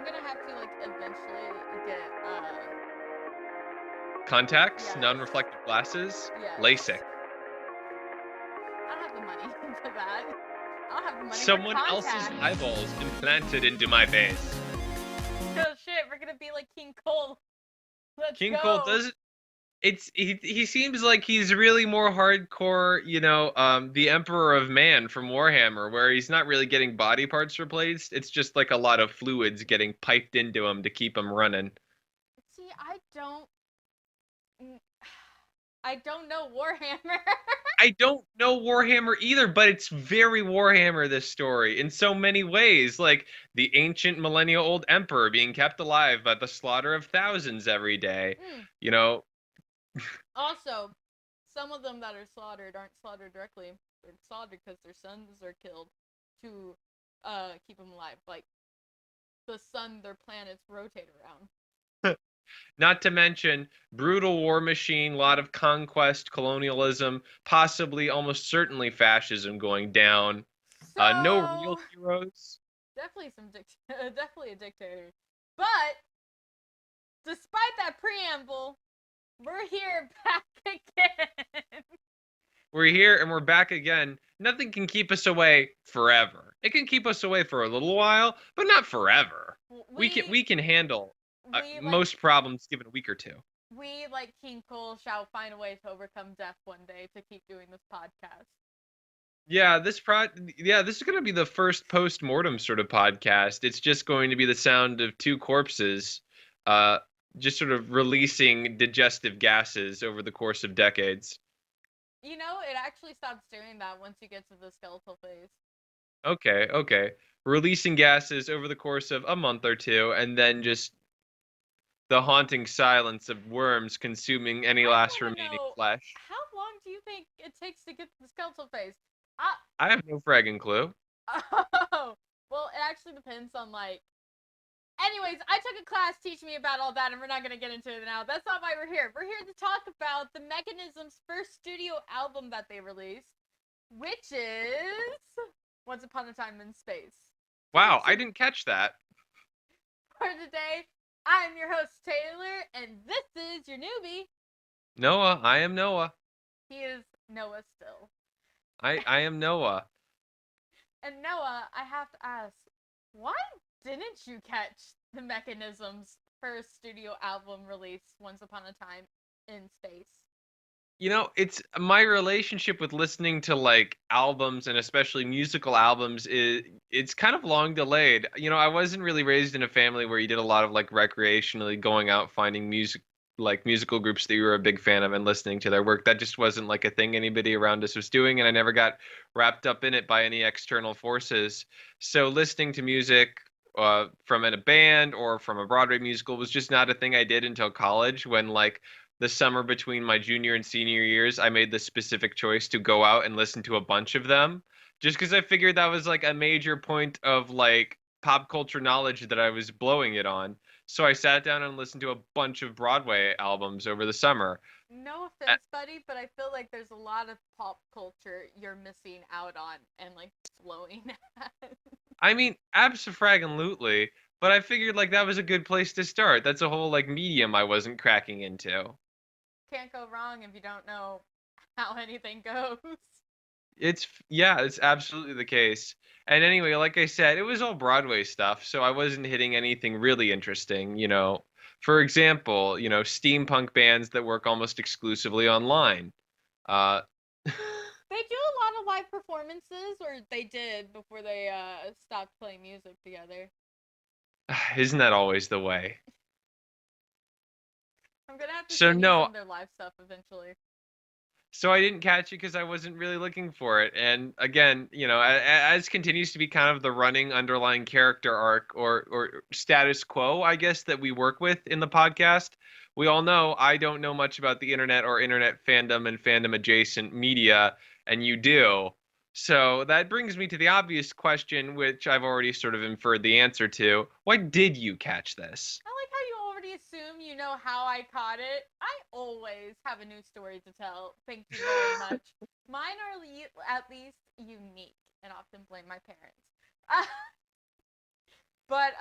gonna have to like eventually get Contacts, yes, non-reflective glasses, yes. LASIK. I don't have the money for that. I don't have the money for Someone else's contacts. eyeballs implanted into my face. Oh shit, we're gonna be like King Cole. Let's King Cole go. does he seems like he's really more hardcore, the Emperor of Man from Warhammer, where he's not really getting body parts replaced. It's just like a lot of fluids getting piped into him to keep him running. See, I don't know Warhammer. I don't know Warhammer either, but it's very Warhammer, this story, in so many ways. Like the ancient millennial old emperor being kept alive by the slaughter of thousands every day. Mm. You know, Also, some of them that are slaughtered aren't slaughtered directly. They're slaughtered because their sons are killed to keep them alive. Like the sun their planets rotate around. not to mention brutal war machine, lot of conquest, colonialism, possibly almost certainly fascism going down. No real So heroes. definitely definitely a dictator. But despite that preamble, we're here back again. We're here and we're back again. Nothing can keep us away forever. It can keep us away for a little while, but not forever. We can we we can handle we like most problems given a week or two. we like King Cole shall find a way to overcome death one day to keep doing this podcast. This is going to be the first post-mortem sort of podcast. It's just going to be the sound of two corpses uh just sort of releasing digestive gases over the course of decades. You know, it actually stops doing that once you get to the skeletal phase. Okay, okay. Releasing gases over the course of a month or two and then just the haunting silence of worms consuming any I last want to remaining know flesh. how long do you think it takes to get to the skeletal phase? I I have no fragging clue. oh well, it actually depends on like. Anyways, I took a class teaching me about all that, and we're not gonna get into it now. That's not why we're here. We're here to talk about the Mechanism's first studio album that they released, which is Once Upon a Time in Space. For Wow, I to- didn't catch that. for today, I'm your host Taylor, and this is your newbie. Noah, I am Noah. He is Noah still. I am Noah. And Noah, I have to ask, why didn't you catch the Mechanism's first studio album release, Once Upon a Time in Space? It's my relationship with listening to like albums and especially musical albums is it's kind of long delayed. I wasn't really raised in a family where you did a lot of like recreationally going out finding musical groups that you were a big fan of and listening to their work. That just wasn't like a thing anybody around us was doing, and I never got wrapped up in it by any external forces. So listening to music from in a band or from a Broadway musical was just not a thing I did until college when like the summer between my junior and senior years, I made the specific choice to go out and listen to a bunch of them just because I figured that was like a major point of like pop culture knowledge that I was blowing it on. So I sat down and listened to a bunch of Broadway albums over the summer. No A- offense, buddy, but I feel like there's a lot of pop culture you're missing out on and like blowing at. I mean, abso-fragging-lutely, but I figured like that was a good place to start. That's a whole like medium I wasn't cracking into. Can't go wrong if you don't know how anything goes. Yeah, it's absolutely the case. And anyway, like I said, it was all Broadway stuff, so I wasn't hitting anything really interesting. For example, steampunk bands that work almost exclusively online. Uh, They do a lot of live performances, or they did before they stopped playing music together. isn't that always the way? I'm gonna have to So send you some no, of their live stuff eventually. so I didn't catch it because I wasn't really looking for it. And again, as continues to be kind of the running underlying character arc or status quo, I guess, that we work with in the podcast. We all know I don't know much about the internet or internet fandom and fandom adjacent media, and you do. So that brings me to the obvious question, which I've already sort of inferred the answer to. Why did you catch this? I like how you already assume you know how I caught it. I always have a new story to tell. Thank you very much. Mine are at least unique, and often blame my parents. But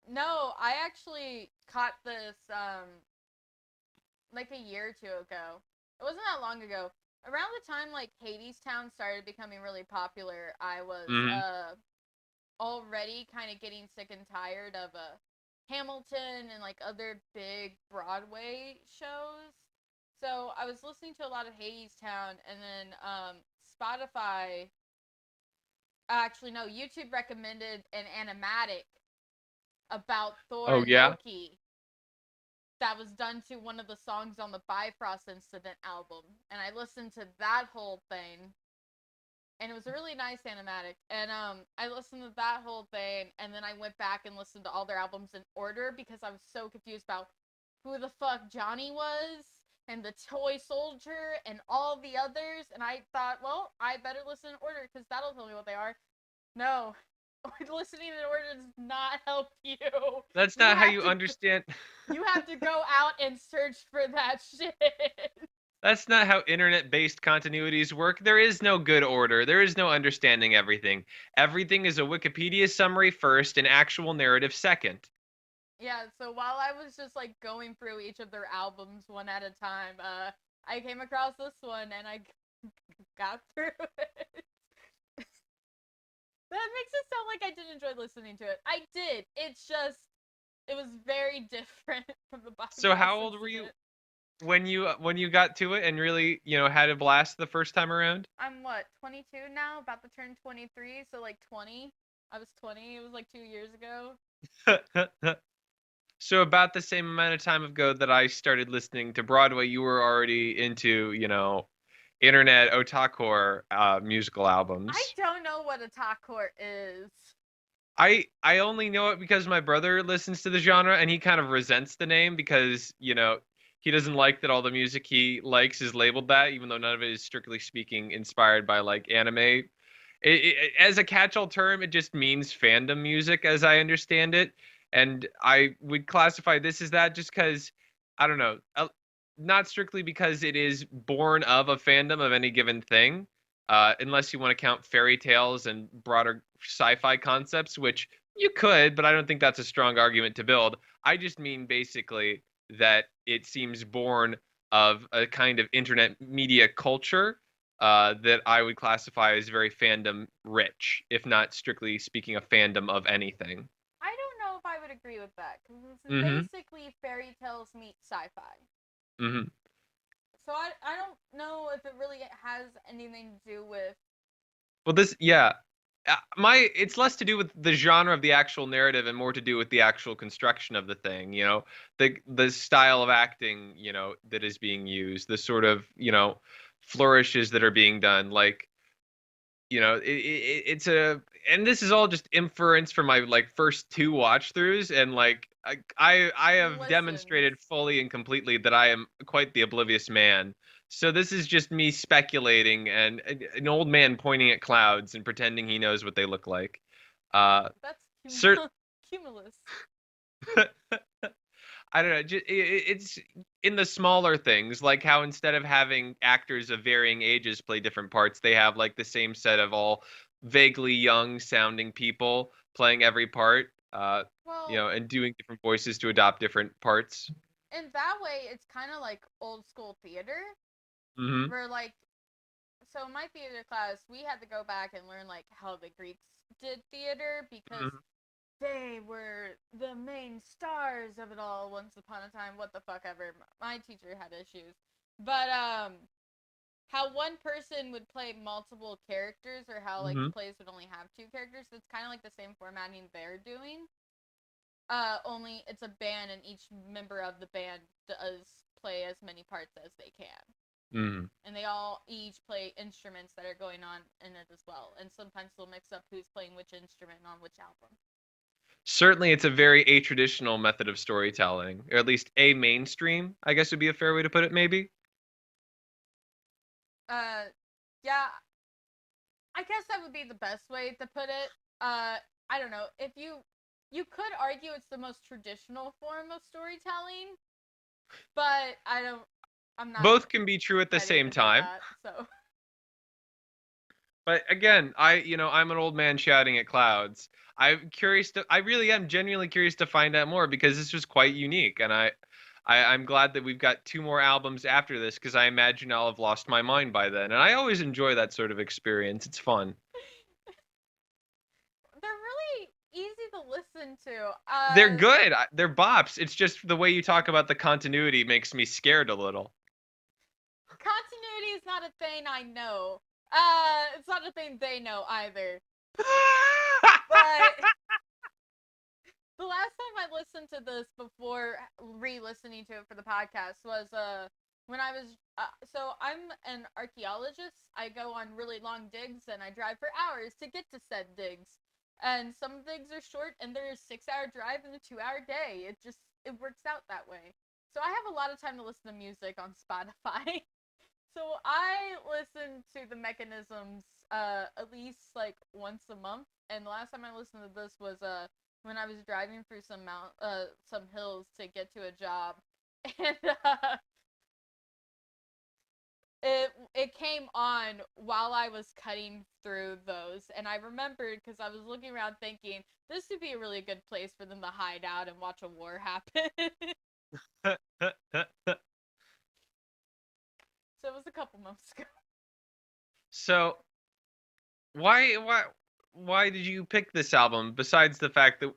No, I actually caught this like a year or two ago. It wasn't that long ago. Around the time like Hades Town started becoming really popular, I was Hmm. already kind of getting sick and tired of Hamilton and like other big Broadway shows. So I was listening to a lot of Hades Town, and then Spotify, actually no, YouTube recommended an animatic about Thor Oh and yeah. Loki that was done to one of the songs on the Bifrost Incident album, and I listened to that whole thing, and it was a really nice animatic. And I listened to that whole thing, and then I went back and listened to all their albums in order because I was so confused about who the fuck Johnny was and the toy soldier and all the others. And I thought, well, I better listen in order because that'll tell me what they are. No, listening in order does not help you. That's You not how have you to understand. you have to go out and search for that shit. That's not how internet-based continuities work. There is no good order. There is no understanding everything. Everything is a Wikipedia summary first, an actual narrative second. Yeah, so while I was just like going through each of their albums one at a time, I came across this one and I got through it. That makes it sound like I didn't enjoy listening to it. I did. It's just it was very different from the So Bifrost how old were you incident. when you got to it and really, had a blast the first time around? I'm what, 22 now, about to turn 23, so like 20. I was 20. It was like 2 years ago. So about the same amount of time ago that I started listening to Broadway, you were already into, internet otaku musical I albums. don't know what a talk court is. I only know it because my brother listens to the genre and he kind of resents the name because, he doesn't like that all the music he likes is labeled that, even though none of it is strictly speaking inspired by like anime. As a catch-all term, it just means fandom music, as I understand it. And I would classify this as that just because, I don't know, not strictly because it is born of a fandom of any given thing, unless you want to count fairy tales and broader sci-fi concepts, which you could, but I don't think that's a strong argument to build. I just mean basically that it seems born of a kind of internet media culture that I would classify as very fandom rich, if not strictly speaking a fandom of anything. I don't know if I would agree with that because this is Mm-hmm. basically fairy tales meet sci-fi. Mm-hmm. So I don't know if it really has anything to do with. Well, yeah, my it's less to do with the genre of the actual narrative and more to do with the actual construction of the thing. The style of acting, that is being used, the sort of, flourishes that are being done, like. It's and this is all just inference from my like first two watch throughs, and like I have Listens. demonstrated fully and completely that I am quite the oblivious man. So this is just me speculating and an old man pointing at clouds and pretending he knows what they look like. Uh, That's cert cumulus. I don't know. It's in the smaller things, like how instead of having actors of varying ages play different parts, they have like the same set of all vaguely young sounding people playing every part, Well, and doing different voices to adopt different parts. in that way, it's kind of like old school theater, Hmm. where like, so in my theater class, we had to go back and learn like how the Greeks did theater because Hmm. they were the main stars of it all once upon a time. What the fuck ever. My teacher had issues. But how one person would play multiple characters or how like the Hmm. plays would only have two characters, it's kind of like the same formatting they're doing. Only it's a band and each member of the band does play as many parts as they can. Hmm. And they all each play instruments that are going on in it as well. And sometimes they'll mix up who's playing which instrument on which album. Certainly, it's a very atraditional method of storytelling, or at least a mainstream, I guess would be a fair way to put it, maybe. Uh, yeah, I guess that would be the best way to put it. I don't know if you could argue it's the most traditional form of storytelling, but I'm not Both can be true at the ready same to say time. that. So But again, I'm an old man shouting at clouds. I really am genuinely curious to find out more because this was quite unique, and I'm glad that we've got two more albums after this because I imagine I'll have lost my mind by then. And I always enjoy that sort of experience. It's fun. They're really easy to listen to. They're good. They're bops. It's just the way you talk about the continuity makes me scared a little. Continuity is not a thing I know. It's not a thing they know either. But the last time I listened to this before re-listening to it for the podcast was when I was so I'm an archaeologist. I go on really long digs and I drive for hours to get to said digs. And some digs are short and they're a 6-hour drive and a 2-hour day. It works out that way. So I have a lot of time to listen to music on Spotify. So I listen to the Mechanisms at least like once a month, and the last time I listened to this was when I was driving through some hills to get to a job, and it came on while I was cutting through those, and I remembered because I was looking around thinking this would be a really good place for them to hide out and watch a war happen. So it was a couple months ago. So why did you pick this album besides the fact that,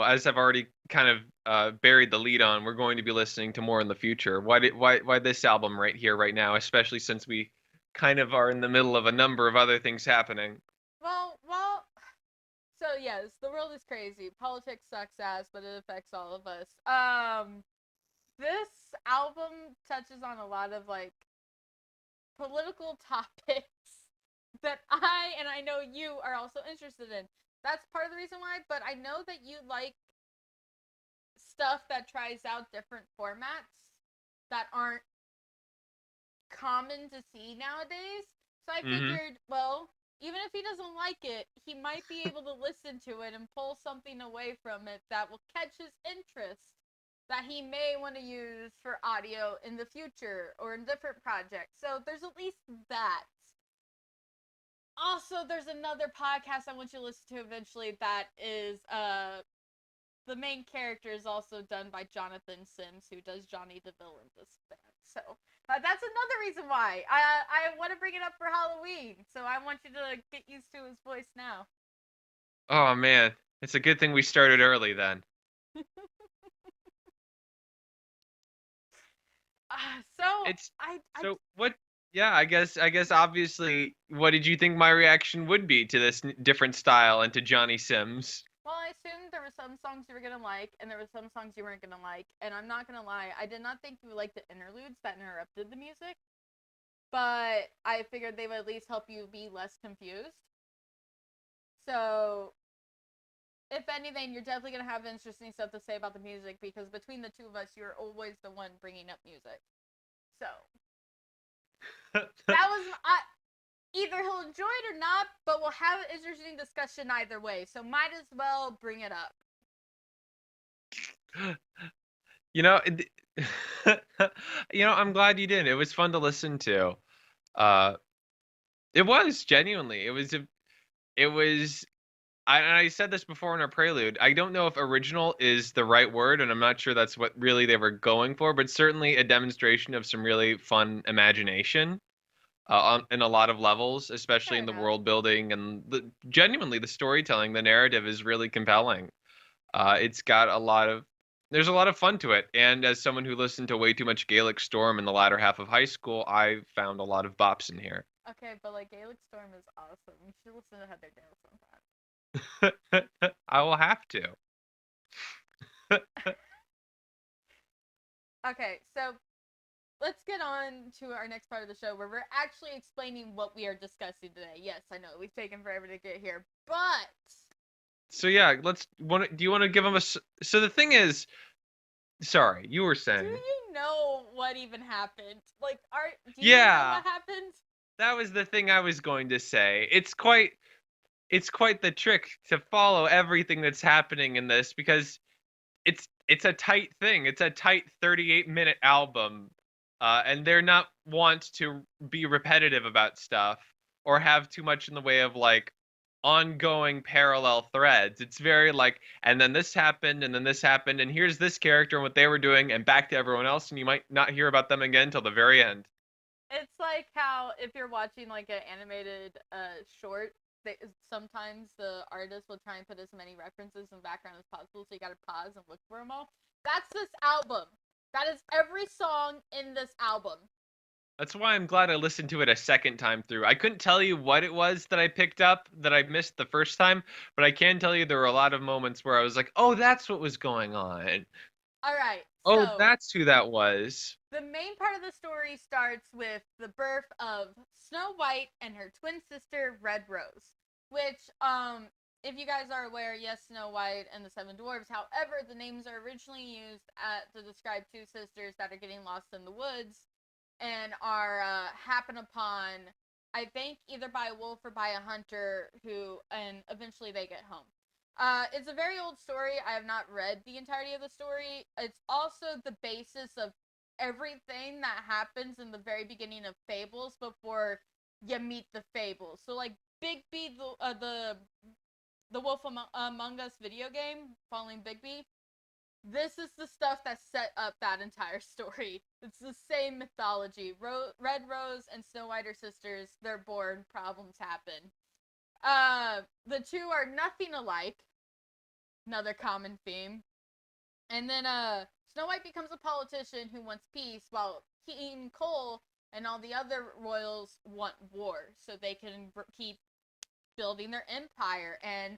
as I've already kind of buried the lead on, we're going to be listening to more in the future. Why this album right here right now, especially since we kind of are in the middle of a number of other things happening. Well, so yes, the world is crazy. Politics sucks ass, but it affects all of us. This album touches on a lot of like political topics that I know you are also interested in. That's part of the reason why, but I know that you like stuff that tries out different formats that aren't common to see nowadays. So I Hmm. figured, well, even if he doesn't like it, he might be able to listen to it and pull something away from it that will catch his interest that he may want to use for audio in the future or in different projects. So there's at least that. Also, there's another podcast I want you to listen to eventually that is the main character is also done by Jonathan Sims, who does Johnny Deville in this band. So that's another reason why I want to bring it up for Halloween. So I want you to get used to his voice now. Oh man, it's a good thing we started early then. So It's I so what? Yeah, I guess obviously, what did you think my reaction would be to this different style and to Johnny Sims? well, I assumed there were some songs you were gonna like, and there were some songs you weren't gonna like. And I'm not gonna lie, I did not think you would like the interludes that interrupted the music, but I figured they would at least help you be less confused. So if anything, you're definitely gonna have interesting stuff to say about the music because between the two of us, you're always the one bringing up music. So that was either he'll enjoy it or not, but we'll have an interesting discussion either way. So might as well bring it up. You know, it, I'm glad you did. It was fun to listen to. Uh, it was genuinely. It was. I said this before in our prelude. I don't know if original is the right word, and I'm not sure that's what really they were going for, but certainly a demonstration of some really fun imagination in a lot of levels, especially Fair in the enough. world building and genuinely the storytelling. The narrative is really compelling. It's got a lot of there's a lot of fun to it, and as someone who listened to way too much Gaelic Storm in the latter half of high school, I found a lot of bops in here. Okay, but like Gaelic Storm is awesome. You should listen to Heather Dale sometime. I will have to. Okay, so let's get on to our next part of the show where we're actually explaining what we are discussing today. Yes, I know we've taken forever to get here, but So yeah, do you want to give them so the thing is, sorry, you were do saying. you know what even happened? Like, do you know Yeah, what happened? that was the thing I was going to say. It's quite the trick to follow everything that's happening in this because it's a tight thing. It's a tight 38-minute album, and they're not want to be repetitive about stuff. or have too much in the way of like ongoing parallel threads. It's very like, and then this happened, and then this happened, and here's this character and what they were doing, and back to everyone else, and you might not hear about them again till the very end. It's like how if you're watching like an animated short, sometimes the artist will try and put as many references in the background as possible, so you gotta pause and look for them all. That's this album. That is every song in this album. That's why I'm glad I listened to it a second time through. I couldn't tell you what it was that I picked up that I missed the first time, but I can tell you there were a lot of moments where I was like, "Oh, that's what was going on. All right, Oh, so that's who that was." the main part of the story starts with the birth of Snow White and her twin sister Red Rose, which if you guys are aware, yes, Snow White and the Seven Dwarfs. However, the names are originally used to describe two sisters that are getting lost in the woods and are happen upon, I think, either by a wolf or by a hunter and eventually they get home. It's a very old story. I have not read the entirety of the story. It's also the basis of everything that happens in the very beginning of Fables before you meet the Fables. So, like, Bigby, the Wolf Among Us video game, following Bigby, this is the stuff that set up that entire story. It's the same mythology. Red Rose and Snow White are sisters. They're born. Problems happen. The two are nothing alike. Another common theme. And then Snow White becomes a politician who wants peace, while King Cole and all the other royals want war, so they can keep building their empire and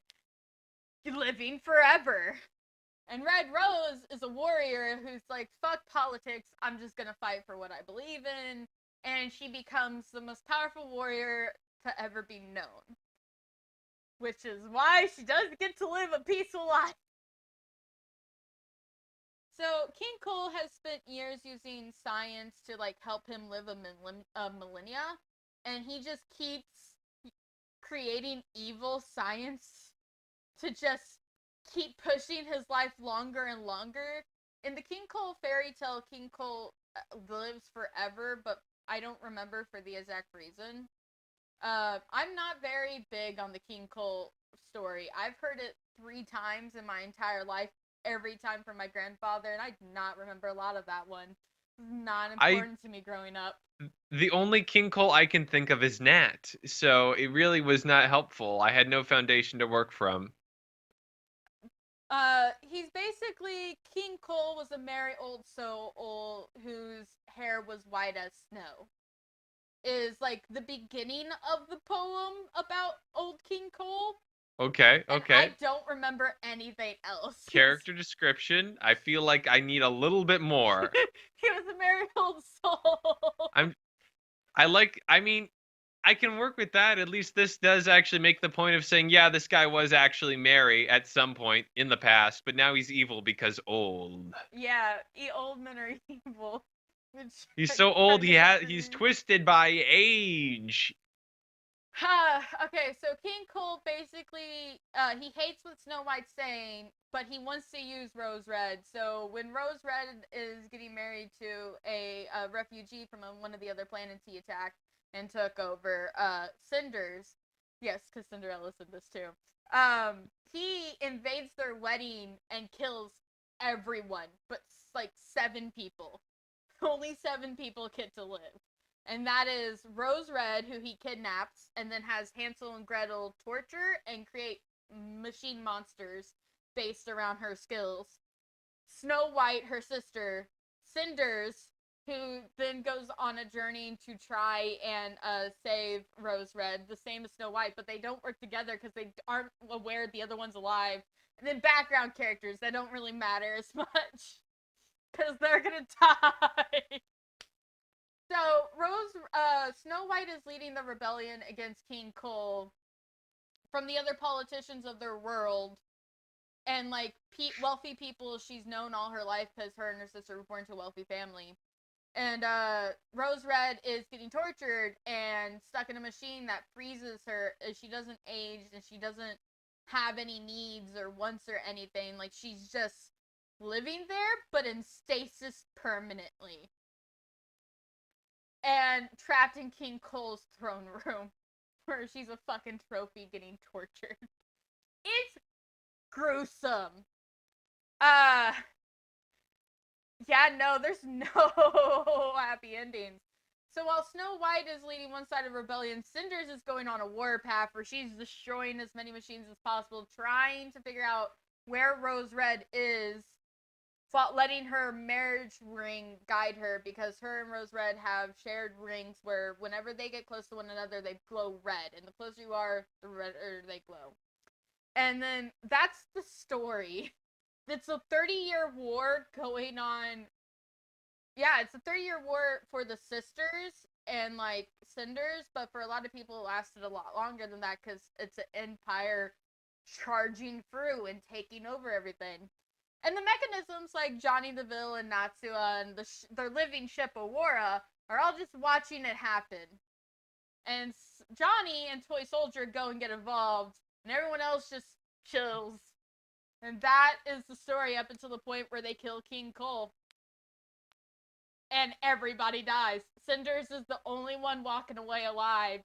living forever. And Red Rose is a warrior who's like, fuck politics, I'm just gonna fight for what I believe in. And she becomes the most powerful warrior to ever be known. Which is why she does get to live a peaceful life. So King Cole has spent years using science to like help him live a millennia. And he just keeps creating evil science to just keep pushing his life longer and longer. In the King Cole fairy tale, King Cole lives forever, but I don't remember for the exact reason. I'm not very big on the King Cole story. I've heard it 3 times in my entire life, every time from my grandfather, and I do not remember a lot of that one. Not I important to me growing up. The only King Cole I can think of is Nat, so it really was not helpful. I had no foundation to work from. He's basically King Cole was a merry old soul whose hair was white as snow. Is like the beginning of the poem about old King Cole. Okay, And I okay. don't remember anything else. Character description. I feel like I need a little bit more. He was a merry old soul. I'm I mean, I can work with that. At least this does actually make the point of saying, yeah, this guy was actually merry at some point in the past, but now he's evil because old. Yeah, old men are evil. Which He's I so old kind of he's agree. twisted by age. Okay, so King Cole basically he hates what Snow White's saying, but he wants to use Rose Red. So when Rose Red is getting married to a refugee from one of the other planets he attacked and took over, Cinders, yes, because Cinderella's in this too. He invades their wedding and kills everyone, but like 7 people. Only 7 people get to live. And that is Rose Red, who he kidnaps, and then has Hansel and Gretel torture and create machine monsters based around her skills. Snow White, her sister, Cinders, who then goes on a journey to try and save Rose Red, the same as Snow White, but they don't work together because they aren't aware the other one's alive. And then background characters that don't really matter as much because they're gonna die. So Snow White is leading the rebellion against King Cole from the other politicians of their world, and like wealthy people she's known all her life because her and her sister were born to a wealthy family. And Rose Red is getting tortured and stuck in a machine that freezes her. She doesn't age and she doesn't have any needs or wants or anything. Like she's just living there, but in stasis permanently. And trapped in King Cole's throne room. where she's a fucking trophy getting tortured. It's gruesome. Yeah, no, there's no happy endings. So while Snow White is leading one side of rebellion, Cinders is going on a warpath where she's destroying as many machines as possible, trying to figure out where Rose Red is, letting her marriage ring guide her, because her and Rose Red have shared rings where whenever they get close to one another, they glow red, and the closer you are, the redder they glow. And then that's the story. It's a 30-year war going on. Yeah, it's a 30-year war for the sisters and like Cinders, but for a lot of people it lasted a lot longer than that because it's an empire charging through and taking over everything. And the mechanisms like Johnny the Vil and Natsua and their living ship Aurora are all just watching it happen. And Johnny and Toy Soldier go and get involved, and everyone else just chills. And that is the story up until the point where they kill King Cole. And everybody dies. Cinders is the only one walking away alive.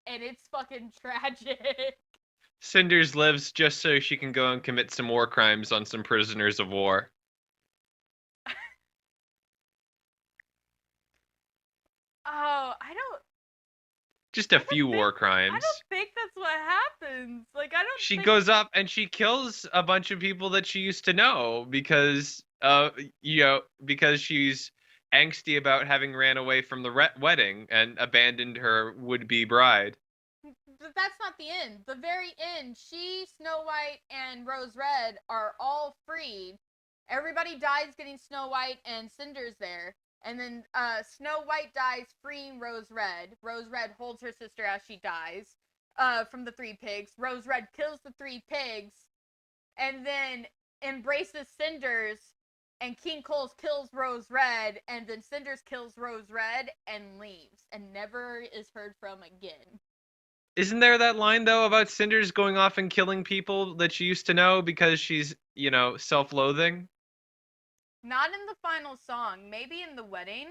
And it's fucking tragic. Cinders lives just so she can go and commit some war crimes on some prisoners of war. Oh, I don't. Just a few war crimes. I don't think that's what happens. Like, I don't. She think... goes up and she kills a bunch of people that she used to know because, because she's angsty about having ran away from the wedding and abandoned her would-be bride. But that's not the end. The very end, she, Snow White, and Rose Red are all freed. Everybody dies getting Snow White and Cinders there. And then Snow White dies freeing Rose Red. Rose Red holds her sister as she dies from the three pigs. Rose Red kills the three pigs and then embraces Cinders. And King Cole kills Rose Red. And then Cinders kills Rose Red and leaves. And never is heard from again. Isn't there that line, though, about Cinders going off and killing people that she used to know because she's, self-loathing? Not in the final song. Maybe in the wedding.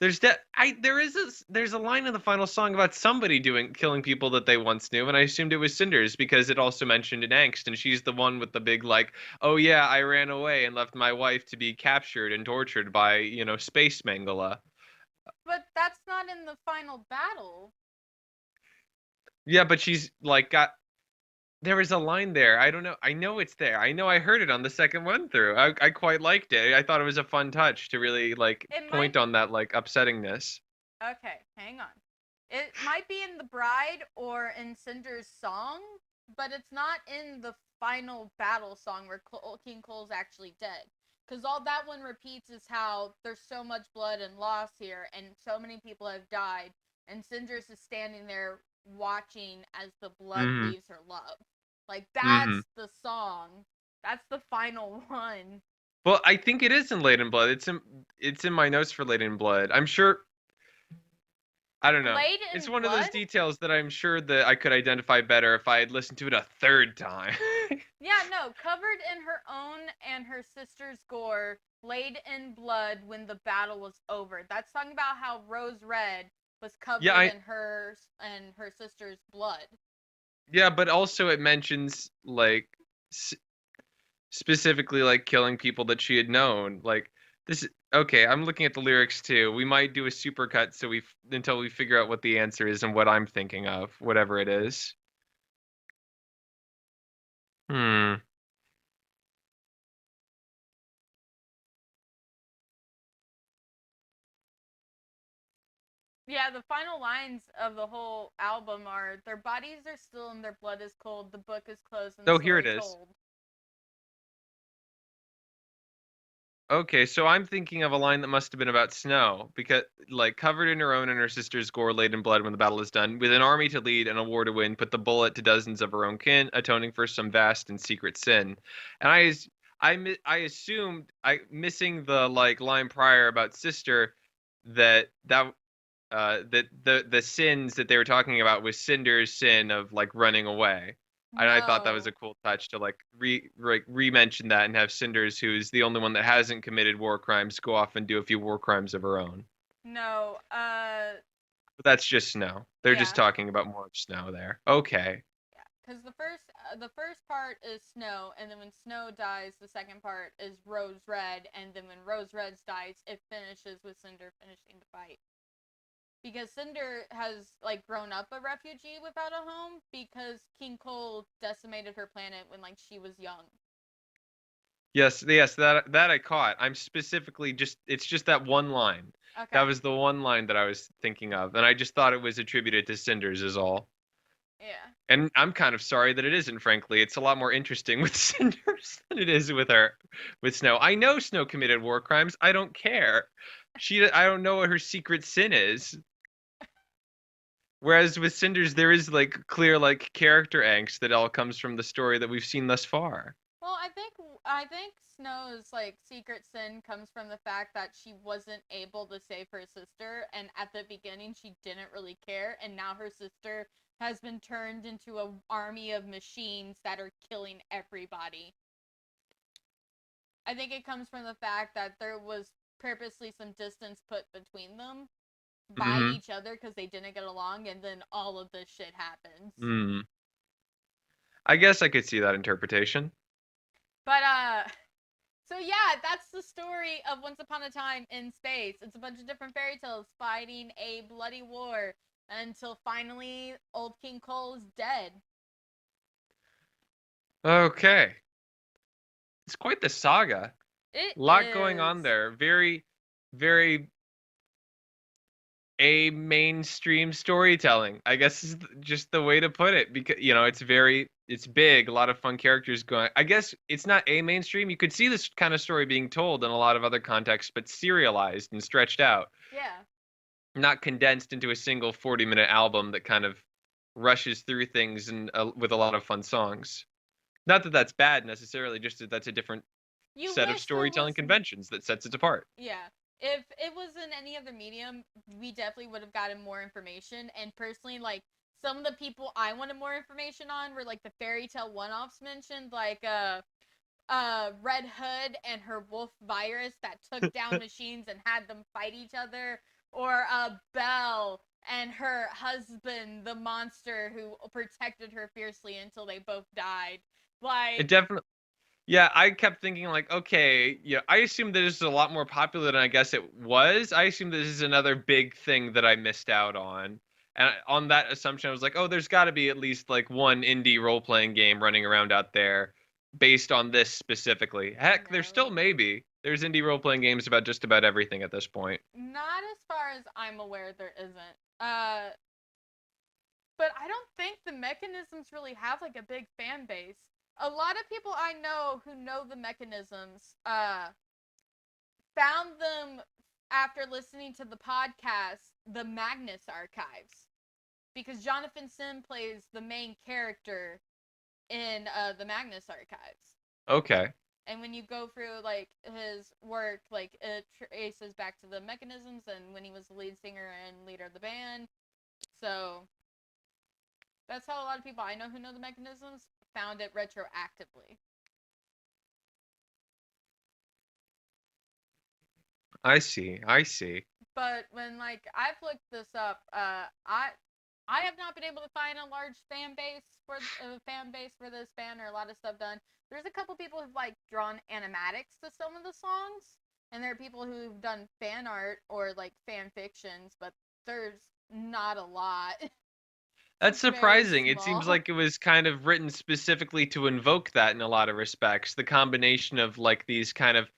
There's a line in the final song about somebody killing people that they once knew, and I assumed it was Cinders because it also mentioned an angst, and she's the one with the big like, oh yeah, I ran away and left my wife to be captured and tortured by, Space Mangala. But that's not in the final battle. Yeah, but she's like there was a line there. I don't know. I know it's there. I know I heard it on the second run through. I quite liked it. I thought it was a fun touch to really point on that upsettingness. Okay, hang on. It might be in The Bride or in Cinder's song, but it's not in the final battle song where King Cole's actually dead. Because all that one repeats is how there's so much blood and loss here, and so many people have died, and Cinders is standing there watching as the blood leaves her love. Like, that's the song. That's the final one. Well, I think it is in Late in Blood. It's in my notes for Late in Blood. I'm sure. I don't know. It's one of those details that I'm sure that I could identify better if I had listened to it a third time. Yeah, no. Covered in her own and her sister's gore, laid in blood when the battle was over. That's talking about how Rose Red was covered in her and her sister's blood. Yeah, but also it mentions specifically killing people that she had known. This. Okay, I'm looking at the lyrics too. We might do a supercut until we figure out what the answer is and what I'm thinking of, whatever it is. Hmm. Yeah, the final lines of the whole album are, their bodies are still and their blood is cold, the book is closed and the story here it is. told. Okay, so I'm thinking of a line that must have been about Snow, because covered in her own and her sister's gore, laid in blood when the battle is done, with an army to lead and a war to win, put the bullet to dozens of her own kin, atoning for some vast and secret sin. And I assumed, missing the line prior about sister, that the sins that they were talking about was Cinder's sin of running away. And I thought that was a cool touch to re-mention that and have Cinders, who's the only one that hasn't committed war crimes, go off and do a few war crimes of her own. No, But that's just snow. They're just Yeah. talking about more of snow there. Okay. Yeah, because the first part is Snow, and then when Snow dies, the second part is Rose Red, and then when Rose Red dies, it finishes with Cinder finishing the fight. Because Cinder has like grown up a refugee without a home because King Cole decimated her planet when like she was young. Yes, yes, that I caught. I'm specifically just it's just that one line. That Okay. was the one line that I was thinking of, and I just thought it was attributed to Cinders is all. Yeah. And I'm kind of sorry that it isn't, frankly. It's a lot more interesting with Cinders than it is with her with Snow. I know Snow committed war crimes. I don't care. I don't know what her secret sin is. Whereas with Cinders, there is like clear like character angst that all comes from the story that we've seen thus far. Well, I think Snow's like secret sin comes from the fact that she wasn't able to save her sister, and at the beginning she didn't really care, and now her sister has been turned into an army of machines that are killing everybody. I think it comes from the fact that there was purposely some distance put between them by Mm-hmm. each other because they didn't get along, and then all of this shit happens. Mm. I guess I could see that interpretation. But so yeah, that's the story of Once Upon a Time in Space. It's a bunch of different fairy tales fighting a bloody war until finally old King Cole is dead. Okay. It's quite the saga. It A lot going on is. there. Very, very a mainstream storytelling. I guess is just the way to put it because it's big, a lot of fun characters going. I guess it's not a mainstream. You could see this kind of story being told in a lot of other contexts, but serialized and stretched out, Yeah. not condensed into a single 40-minute album that kind of rushes through things and with a lot of fun songs. Not that that's bad necessarily, just that that's a different You set of wish there storytelling was. conventions that sets it apart. Yeah. If it was in any other medium, we definitely would have gotten more information. And personally, like, some of the people I wanted more information on were like the fairy tale one offs mentioned, like Red Hood and her wolf virus that took down machines and had them fight each other, or Belle and her husband, the monster who protected her fiercely until they both died. It Like, definitely Yeah, I kept thinking like, okay, yeah, I assumed that this is a lot more popular than I guess it was. I assumed this is another big thing that I missed out on. And on that assumption, I was like, oh, there's got to be at least like one indie role-playing game running around out there based on this specifically. Heck, there still no. may be. There's indie role-playing games about just about everything at this point. Not as far as I'm aware, there isn't. But I don't think the mechanisms really have like a big fan base. A lot of people I know who know the mechanisms found them after listening to the podcast, The Magnus Archives, because Jonathan Sim plays the main character in the Magnus Archives. Okay. And when you go through like his work, like it traces back to the mechanisms and when he was the lead singer and leader of the band. So that's how a lot of people I know who know the mechanisms found it retroactively. I see. I see. But when like I've looked this up, I have not been able to find a large fan base for this band or a lot of stuff done. There's a couple people who've like drawn animatics to some of the songs, and there are people who've done fan art or like fan fictions, but there's not a lot. That's It's very surprising. It seems small. like it was kind of written specifically to invoke that in a lot of respects. The combination of like these kind of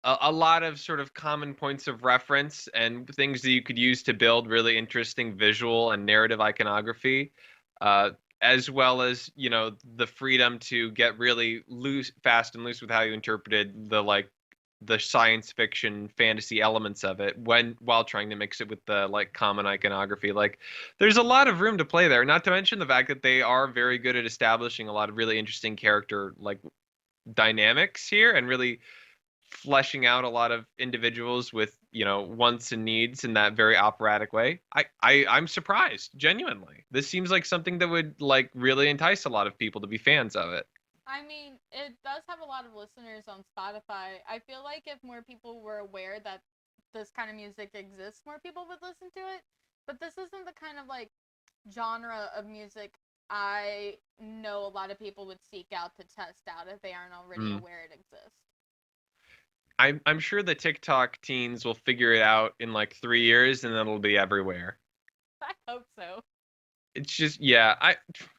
a lot of sort of common points of reference and things that you could use to build really interesting visual and narrative iconography, uh, as well as the freedom to get really loose, fast and loose with how you interpreted the science fiction fantasy elements of it while trying to mix it with the like common iconography. Like there's a lot of room to play there, not to mention the fact that they are very good at establishing a lot of really interesting character like dynamics here and really fleshing out a lot of individuals with wants and needs in that very operatic way. I'm surprised, genuinely. This seems like something that would like really entice a lot of people to be fans of it. I mean, it does have a lot of listeners on Spotify. I feel like if more people were aware that this kind of music exists, more people would listen to it. But this isn't the kind of like genre of music I know a lot of people would seek out to test out if they aren't already Mm. aware it exists. I'm sure the TikTok teens will figure it out in like 3 years, and then it'll be everywhere. I hope so. It's just yeah,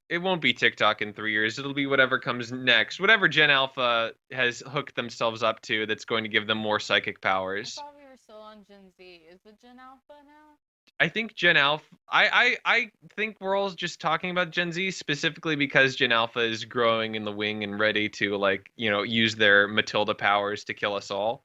it won't be TikTok in 3 years. It'll be whatever comes next, whatever Gen Alpha has hooked themselves up to that's going to give them more psychic I powers. thought we were still on Gen Z. Is it Gen Alpha now? I think Gen Alpha. I think we're all just talking about Gen Z specifically because Gen Alpha is growing in the wing and ready to like use their Matilda powers to kill us all.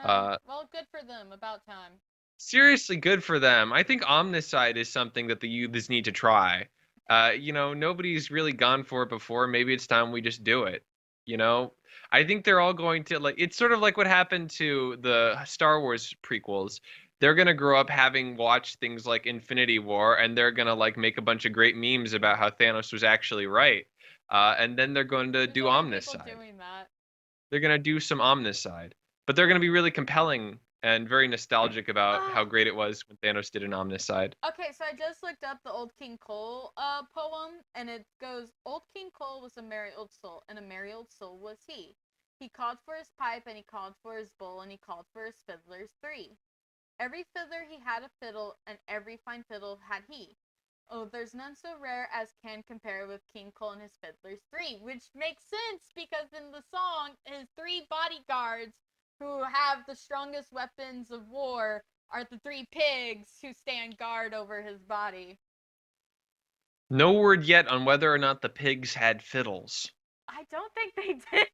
Uh, Well, good for them. About time. Seriously good for them. I think Omnicide is something that the youths need to try. Nobody's really gone for it before. Maybe it's time we just do it. You know, I think they're all going to like. It's sort of like what happened to the Star Wars prequels. They're gonna grow up having watched things like Infinity War, and they're gonna like make a bunch of great memes about how Thanos was actually right. And then they're going to There's do already people Omnicide. doing that. They're gonna do some Omnicide, but they're gonna be really compelling and very nostalgic about how Ah, great it was when Thanos did an Omnicide. okay, so I just looked up the Old King Cole poem, and it goes, Old King Cole was a merry old soul, and a merry old soul was he. He called for his pipe, and he called for his bowl, and he called for his fiddlers three. Every fiddler he had a fiddle, and every fine fiddle had he. Oh, there's none so rare as can compare with King Cole and his fiddlers three, which makes sense because in the song, his three bodyguards who have the strongest weapons of war are the three pigs who stand guard over his body. No word yet on whether or not the pigs had fiddles. I don't think they did.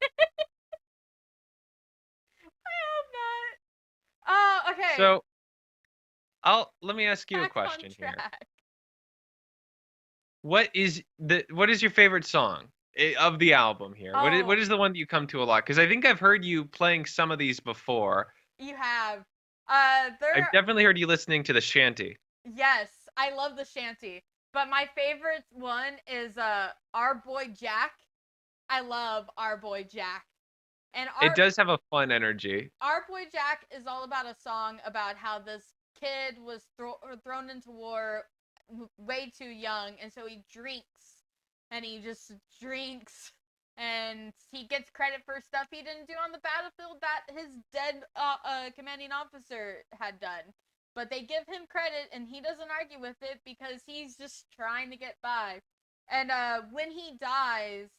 I hope not. Oh, okay. So I'll let me ask you a Back on question here. track. What is your favorite song of the album here? What Oh, is the one that you come to a lot? Because I think I've heard you playing some of these before. you have. I've There. definitely heard you listening to the shanty. Yes, I love the shanty. But my favorite one is Our Boy Jack. I love Our Boy Jack. And It does have a fun energy. Our Boy Jack is all about a song about how this kid was thrown into war way too young, and so he drinks, and he just drinks, and he gets credit for stuff he didn't do on the battlefield that his dead commanding officer had done. But they give him credit, and he doesn't argue with it because he's just trying to get by. And when he dies,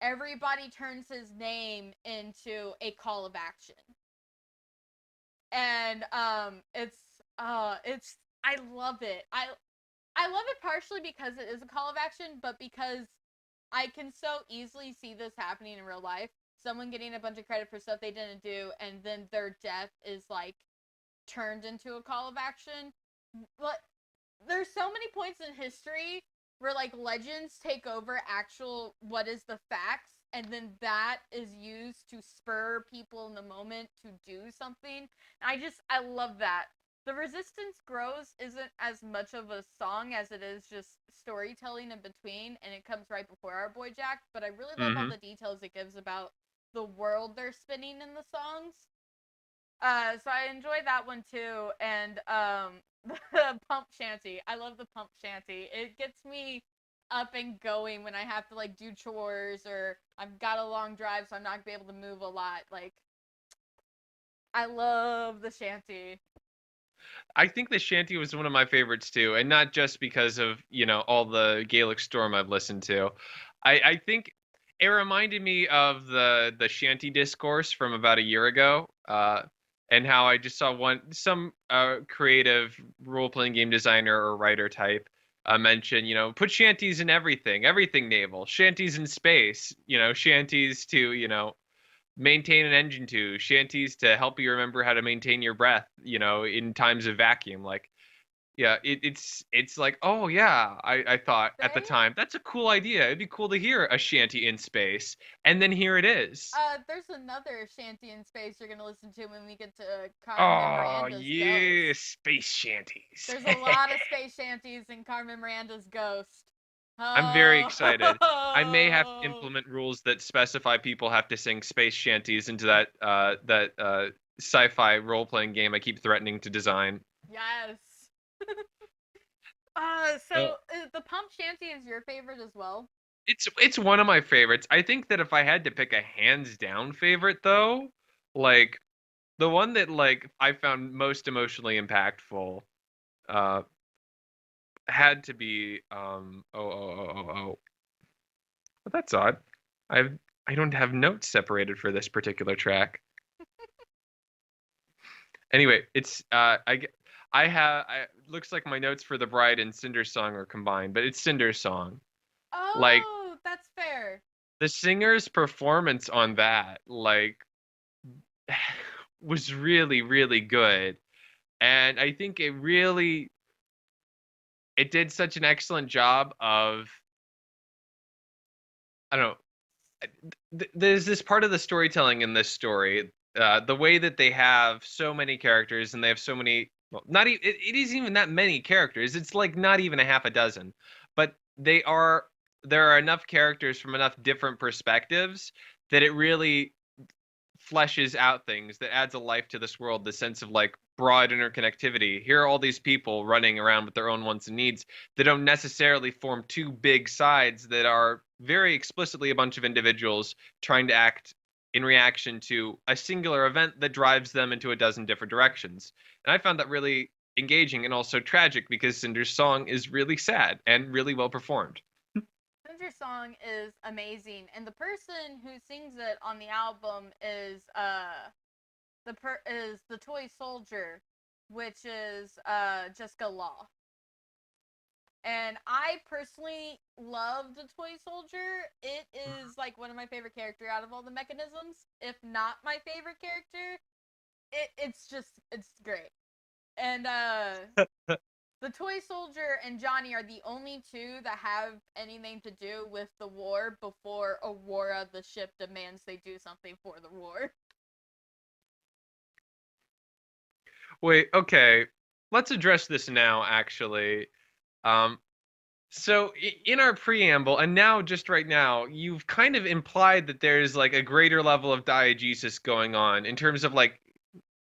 everybody turns his name into a call of action. And it's I love it. I love it partially because it is a call of action, but because I can so easily see this happening in real life. Someone getting a bunch of credit for stuff they didn't do, and then their death is like turned into a call of action. But there's so many points in history where like legends take over actual what is the facts, and then that is used to spur people in the moment to do something. I love that. The Resistance Grows isn't as much of a song as it is just storytelling in between, and it comes right before Our Boy Jack, but I really love all Hmm. the details it gives about the world they're spinning in the songs. So I enjoy that one too, and the pump shanty. I love the pump shanty. It gets me up and going when I have to like do chores or I've got a long drive, so I'm not gonna be able to move a lot. Like I love the shanty. I think the shanty was one of my favorites too, and not just because of all the Gaelic Storm I've listened to. I think it reminded me of the shanty discourse from about a year ago, and how I just saw some creative role playing game designer or writer type mention put shanties in everything naval, shanties in space, shanties to maintain an engine to, shanties to help you remember how to maintain your breath, in times of vacuum. Like, yeah, it's like, oh yeah, I thought at the They time that's a cool idea. It'd be cool to hear a shanty in space, and then here it is. there's another shanty in space you're gonna listen to when we get to Carmen Oh Miranda's yeah, Ghost. space shanties. There's a lot of space shanties in Carmen Miranda's Ghost. I'm very excited. I may have to Oh, implement rules that specify people have to sing space shanties into that sci-fi role-playing game I keep threatening to design. yes. So the Pump Shanty is your favorite as well? It's one of my favorites. I think that if I had to pick a hands down favorite though, like the one that like I found most emotionally impactful uh had to be well, that's odd. I've I don't have notes separated for this particular track. Anyway, it's I have I looks like my notes for the Bride and Cinder song are combined, but it's Cinder's song. Like Oh, that's fair. the singer's performance on that was really really good. And I think it did such an excellent job of I don't know there's this part of the storytelling in this story, the way that they have so many characters and they have so many, well, not even it isn't even that many characters. It's like not even a half a dozen, but there are enough characters from enough different perspectives that it really fleshes out things, that adds a life to this world, the sense of like broad interconnectivity. Here are all these people running around with their own wants and needs that don't necessarily form two big sides that are very explicitly a bunch of individuals trying to act in reaction to a singular event that drives them into a dozen different directions. And I found that really engaging and also tragic because Cinder's song is really sad and really well performed. Ginger song is amazing, and the person who sings it on the album is the Toy Soldier, which is Jessica Law. And I personally love the Toy Soldier. It is like one of my favorite character out of all the mechanisms, if not my favorite character. It's great. And the Toy Soldier and Johnny are the only two that have anything to do with the war before Aurora, the ship, demands they do something for the war. Wait, okay. Let's address this now, actually. Um, So in our preamble, and now just right now, you've kind of implied that there's like a greater level of diegesis going on in terms of like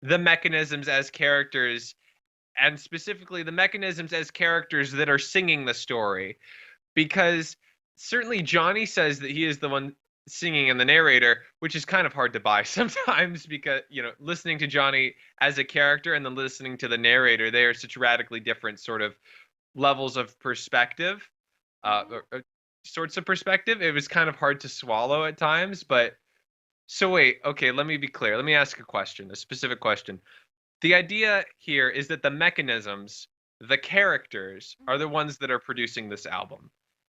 the mechanisms as characters, and specifically the mechanisms as characters that are singing the story. Because certainly Johnny says that he is the one singing and the narrator, which is kind of hard to buy sometimes because, listening to Johnny as a character and then listening to the narrator, they are such radically different sort of levels of perspective, Mm-hmm. sorts of perspective. It was kind of hard to swallow at times, but so wait, okay, let me be clear. Let me ask a question, a specific question. The idea here is that the mechanisms, the characters, are the Mm-hmm. ones that are producing this album.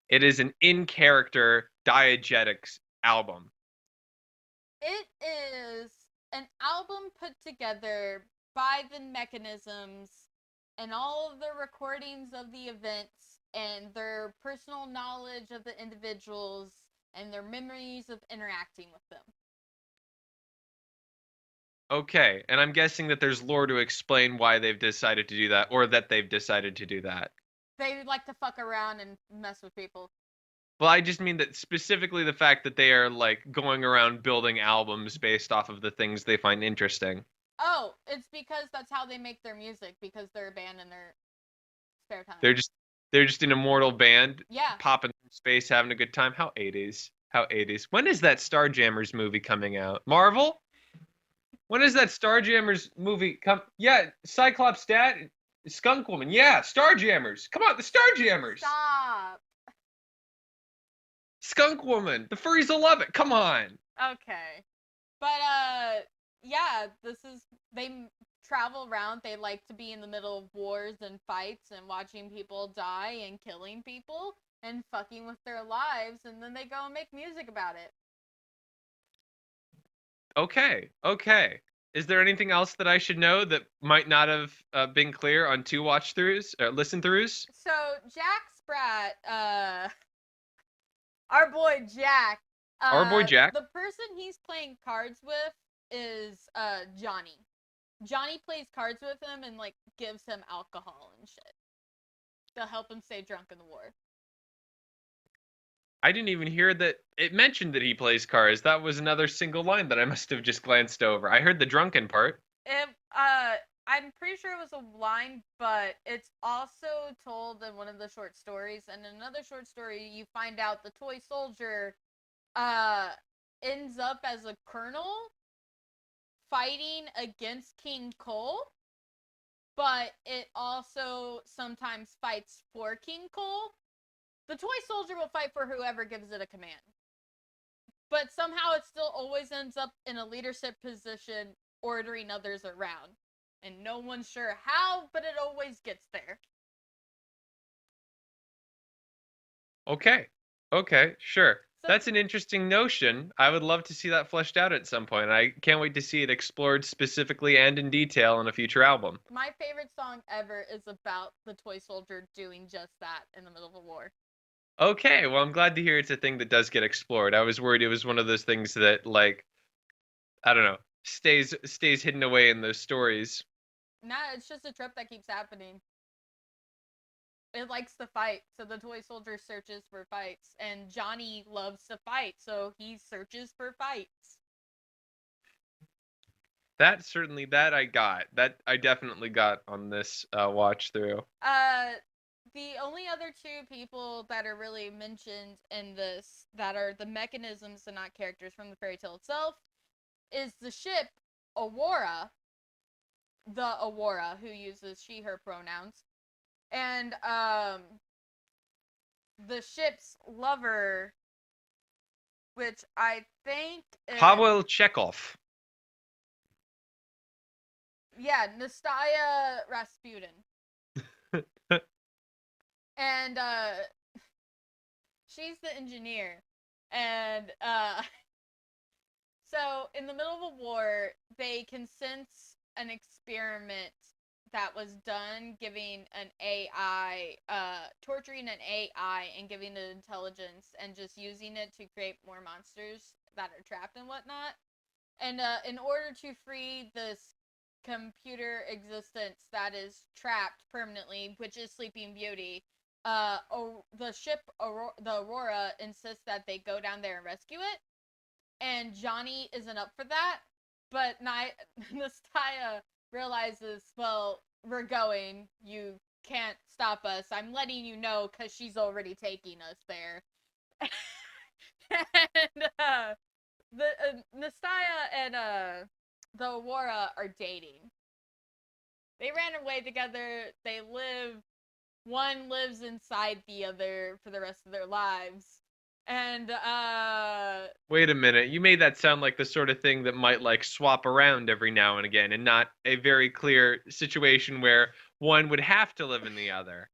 It is an in-character diegetics album. It is an album put together by the mechanisms and all of the recordings of the events and their personal knowledge of the individuals and their memories of interacting with them. Okay, and I'm guessing that there's lore to explain why they've decided to do that, or that they've decided to do that. They like to fuck around and mess with people. Well, I just mean that specifically the fact that they are like going around building albums based off of the things they find interesting. Oh, it's because that's how they make their music, because they're a band in their spare time. They're just they're just an immortal band Yeah. popping through space having a good time. How 80s? How 80s? When is that Starjammers movie coming out? Marvel? When is that Starjammers movie come? Yeah, Cyclops Dad, Skunk Woman. Yeah, Starjammers. Come on, the Starjammers. Stop. Skunk Woman. The furries will love it. Come on. Okay. But yeah, they travel around. They like to be in the middle of wars and fights and watching people die and killing people and fucking with their lives, and then they go and make music about it. Okay, okay. Is there anything else that I should know that might not have been clear on two watch throughs, listen throughs? So Jack Sprat, our boy Jack, Our boy Jack. the person he's playing cards with is Johnny. Johnny plays cards with him and like gives him alcohol and shit to help him stay drunk in the war. I didn't even hear that it mentioned that he plays cars. That was another single line that I must have just glanced over. I heard the drunken part. It I'm pretty sure it was a line, but it's also told in one of the short stories. And in another short story, you find out the toy soldier uh ends up as a colonel fighting against King Cole, but it also sometimes fights for King Cole. The toy soldier will fight for whoever gives it a command. But somehow it still always ends up in a leadership position ordering others around. And no one's sure how, but it always gets there. Okay. Okay, sure. So That's an interesting notion. I would love to see that fleshed out at some point. I can't wait to see it explored specifically and in detail in a future album. my favorite song ever is about the toy soldier doing just that in the middle of a war. Okay, well, I'm glad to hear it's a thing that does get explored. I was worried it was one of those things that, like, I don't know, stays hidden away in those stories. Nah, it's just a trope that keeps happening. It likes to fight, so the toy soldier searches for fights, and Johnny loves to fight, so he searches for fights. That certainly that I got. That I definitely got on this watch through. Uh, the only other two people that are really mentioned in this that are the mechanisms and not characters from the fairy tale itself is the ship Aurora, the Aurora who uses she/her pronouns, and the ship's lover, which I think is, Pavel Chekhov. yeah, Nastya Rasputin. And she's the engineer. And so in the middle of a war, they can sense an experiment that was done giving an AI, torturing an AI and giving it intelligence and just using it to create more monsters that are trapped and whatnot. And in order to free this computer existence that is trapped permanently, which is Sleeping Beauty, the ship, the Aurora, insists that they go down there and rescue it. And Johnny isn't up for that, but Nastya realizes, well, we're going. You can't stop us. I'm letting you know because she's already taking us there. And the Nastya and the Aurora are dating. They ran away together. They live. One lives inside the other for the rest of their lives. And Wait a minute. You made that sound like the sort of thing that might like swap around every now and again and not a very clear situation where one would have to live in the other.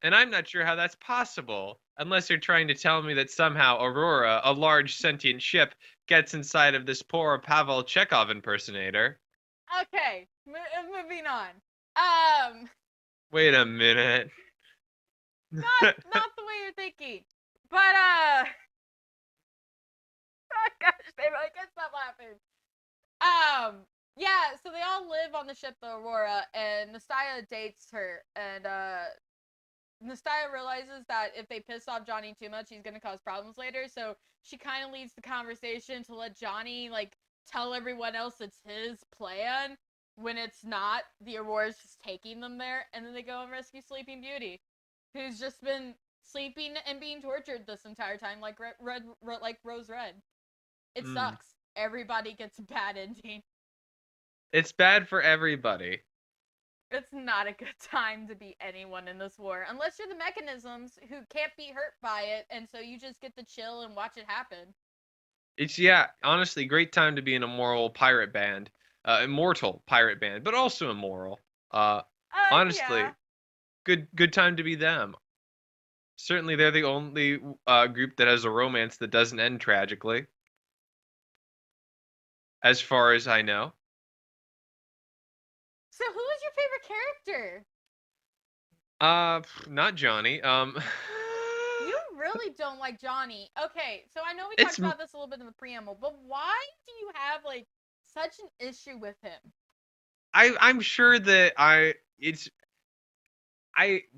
And I'm not sure how that's possible unless you're trying to tell me that somehow Aurora, a large sentient ship, gets inside of this poor Pavel Chekhov impersonator. okay, moving on. Um, Wait a minute. not the way you're thinking, but oh gosh, babe, I can't stop laughing. Yeah, so they all live on the ship, the Aurora, and Nastya dates her, and Nastya realizes that if they piss off Johnny too much, he's gonna cause problems later. So she kind of leads the conversation to let Johnny like tell everyone else it's his plan when it's not. The Aurora's just taking them there, and then they go and rescue Sleeping Beauty, who's just been sleeping and being tortured this entire time, like like Rose Red. It Mm. sucks. Everybody gets a bad ending. It's bad for everybody. It's not a good time to be anyone in this war, unless you're the mechanisms who can't be hurt by it, and so you just get to chill and watch it happen. It's yeah, honestly, great time to be in a moral pirate band, immortal pirate band, but also immoral. Uh, Yeah. honestly, good time to be them. Certainly, they're the only group that has a romance that doesn't end tragically, as far as I know. So who is your favorite character? Not Johnny. You really don't like Johnny. Okay, so I know we talked It's about this a little bit in the preamble, but why do you have like such an issue with him? I'm sure that I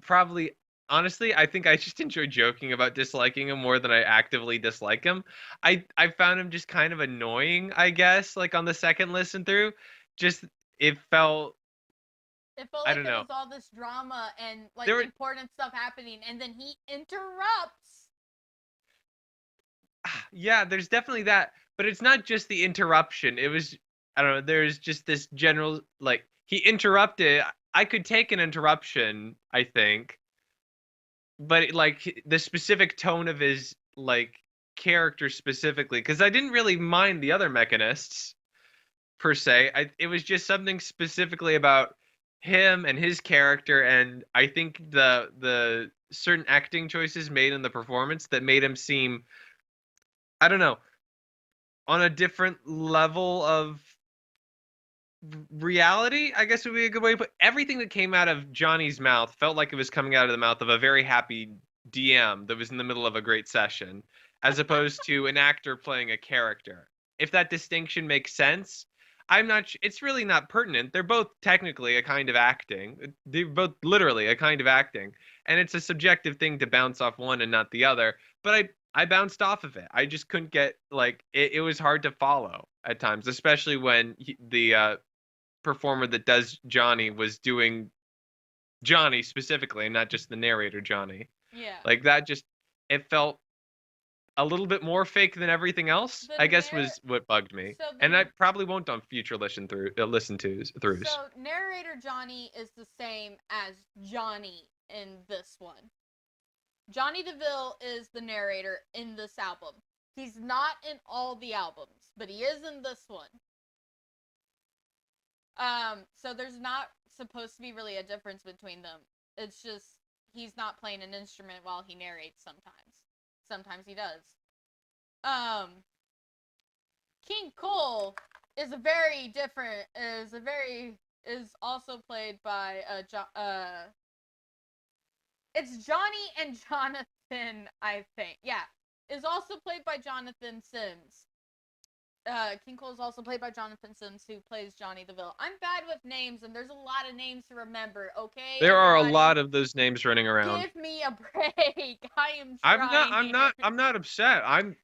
probably honestly I think I just enjoy joking about disliking him more than I actively dislike him. I found him just kind of annoying, I guess, like on the second listen through. Just it felt It felt I like don't there know. was all this drama and like There were important stuff happening, and then he interrupts. yeah, there's definitely that, but it's not just the interruption. It was I don't know, there's just this general like he interrupted. I could take an interruption, I think, but like the specific tone of his like character specifically cuz I didn't really mind the other mechanists per se. It was just something specifically about him and his character, and I think the certain acting choices made in the performance that made him seem I don't know on a different level of reality, I guess would be a good way to put everything that came out of Johnny's mouth felt like it was coming out of the mouth of a very happy DM that was in the middle of a great session, as opposed to an actor playing a character. If that distinction makes sense, I'm not. It's really not pertinent. They're both technically a kind of acting. They're both literally a kind of acting, and it's a subjective thing to bounce off one and not the other. But I bounced off of it. I just couldn't get like it was hard to follow at times, especially when the performer that does Johnny was doing Johnny specifically, and not just the narrator Johnny. Yeah. Like that just it felt a little bit more fake than everything else. The I guess narr was what bugged me, so and I the probably won't on future listen tos throughs. so narrator Johnny is the same as Johnny in this one. Johnny DeVille is the narrator in this album. He's not in all the albums, but he is in this one. So there's not supposed to be really a difference between them. It's just he's not playing an instrument while he narrates sometimes. Sometimes he does. Um, King Cole is a very different is also played by it's Johnny and Jonathan, I think. Yeah. Is also played by Jonathan Sims. King Cole is also played by Jonathan Sims, who plays Johnny DeVille. I'm bad with names, and there's a lot of names to remember. Okay, There are a everybody, lot of those names running around. give me a break. I am I'm not. trying. I'm not. I'm not upset. I'm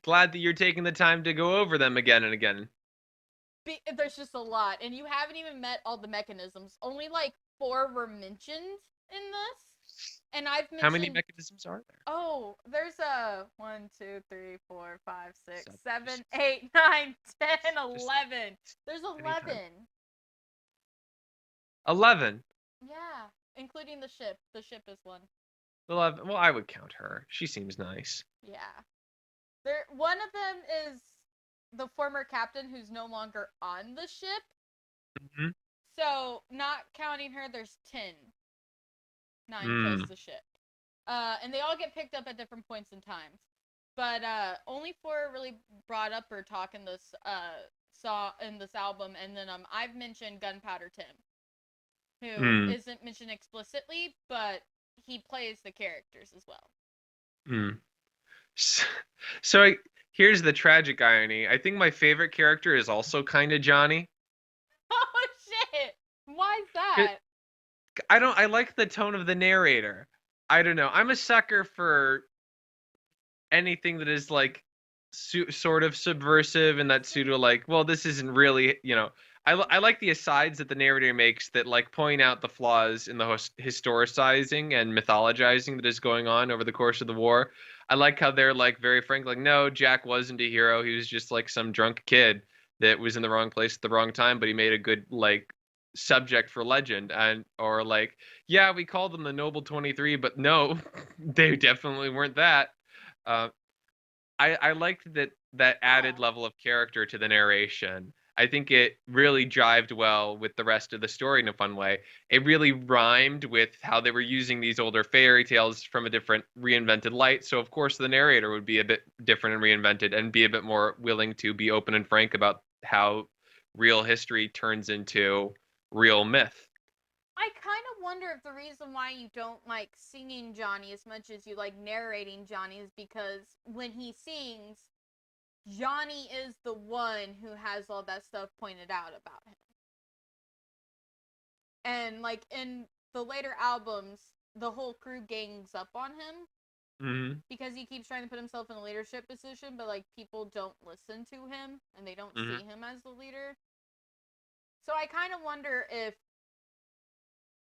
glad that you're taking the time to go over them again and again. There's just a lot, and you haven't even met all the mechanisms. Only like 4 were mentioned in this, and I've How many mentioned. mechanisms are there? Oh, there's a 1, 2, 3, 4, 5, 6, Seven. 7, 8, 9, 10, Just 11. There's anytime. 11. 11. Yeah, including the ship. The ship is one. 11. Well, I would count her. She seems nice. Yeah. One of them is the former captain who's no longer on the ship. Mm-hmm. So, not counting her, there's 10. 9 plus the ship. And they all get picked up at different points in time. But only 4 really brought up or talk in this album, and then I've mentioned Gunpowder Tim, who isn't mentioned explicitly, but he plays the characters as well. So here's the tragic irony. I think my favorite character is also kind of Johnny. Oh shit! Why's that? I like the tone of the narrator. I don't know. I'm a sucker for anything that is like sort of subversive and that pseudo like, well, this isn't really, I like the asides that the narrator makes that like point out the flaws in the historicizing and mythologizing that is going on over the course of the war. I like how they're like very frank, like, no, Jack wasn't a hero. He was just like some drunk kid that was in the wrong place at the wrong time, but he made a good like subject for legend. And or like, yeah, we called them the Noble 23, but no, they definitely weren't that. Uh, I liked that added level of character to the narration. I think it really jived well with the rest of the story in a fun way. It really rhymed with how they were using these older fairy tales from a different reinvented light. So of course the narrator would be a bit different and reinvented and be a bit more willing to be open and frank about how real history turns into real myth. I kind of wonder if the reason why you don't like singing Johnny as much as you like narrating Johnny is because when he sings, Johnny is the one who has all that stuff pointed out about him. And like in the later albums, the whole crew gangs up on him because he keeps trying to put himself in a leadership position, but like people don't listen to him and they don't see him as the leader. So I kind of wonder if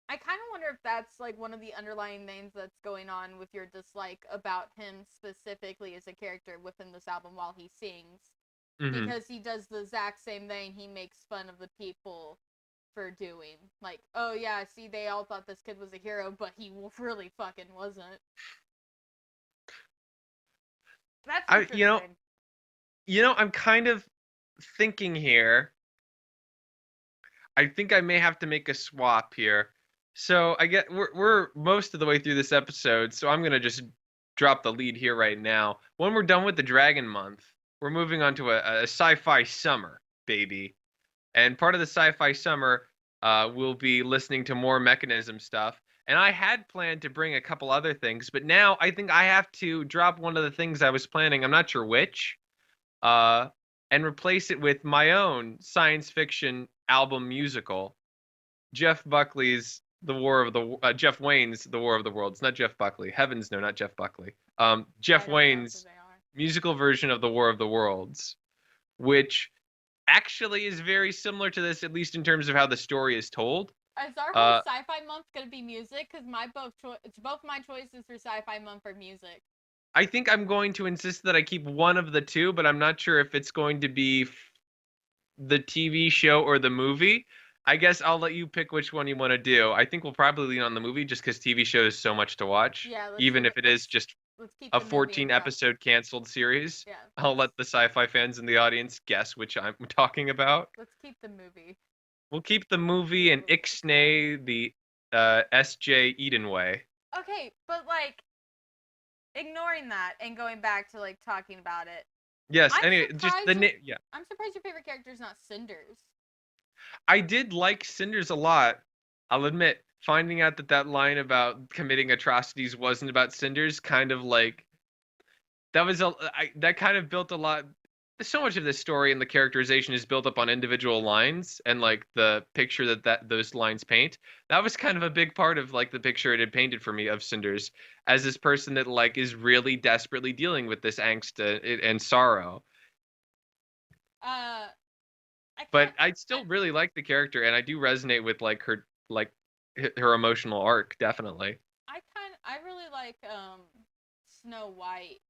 I kind of wonder if that's like one of the underlying things that's going on with your dislike about him specifically as a character within this album while he sings. Mm-hmm. Because he does the exact same thing he makes fun of the people for doing. Like, oh yeah, see, they all thought this kid was a hero, but he really fucking wasn't. That's I interesting. I'm kind of thinking here. I think I may have to make a swap here. So I get we're most of the way through this episode, so I'm gonna just drop the lead here right now. When we're done with the Dragon Month, we're moving on to a sci-fi summer, baby. And part of the sci-fi summer, we'll be listening to more mechanism stuff. And I had planned to bring a couple other things, but now I think I have to drop one of the things I was planning. I'm not sure which. Uh, and replace it with my own science fiction album musical, Jeff Buckley's The War of the Jeff Wayne's The War of the Worlds, not Jeff Buckley. Heavens no, not Jeff Buckley. I Jeff don't know who Wayne's they are. musical version of The War of the Worlds, which actually is very similar to this, at least in terms of how the story is told. Is our whole Uh, sci-fi month gonna be music? Because both my choices for sci-fi month are music. I think I'm going to insist that I keep one of the two, but I'm not sure if it's going to be the TV show or the movie. I guess I'll let you pick which one you want to do. I think we'll probably lean on the movie just because TV show is so much to watch, Yeah, let's even leave if it. it is just Let's keep a the movie 14 and drop. episode canceled series. Yeah, I'll let the sci-fi fans in the audience guess which I'm talking about. let's keep the movie. We'll keep the movie and Ixnay the S.J. Eden way. Okay, but like ignoring that and going back to like talking about it, Yes. I'm Anyway, just surprised your yeah. I'm surprised your favorite character is not Cinders. I did like Cinders a lot. I'll admit, finding out that that line about committing atrocities wasn't about Cinders kind of like that kind of built a lot. So much of this story and the characterization is built up on individual lines and like the picture that those lines paint. That was kind of a big part of like the picture it had painted for me of Cinders as this person that like is really desperately dealing with this angst and sorrow. Uh, I But can't. I still really like the character, and I do resonate with like her emotional arc, definitely. I really like Snow White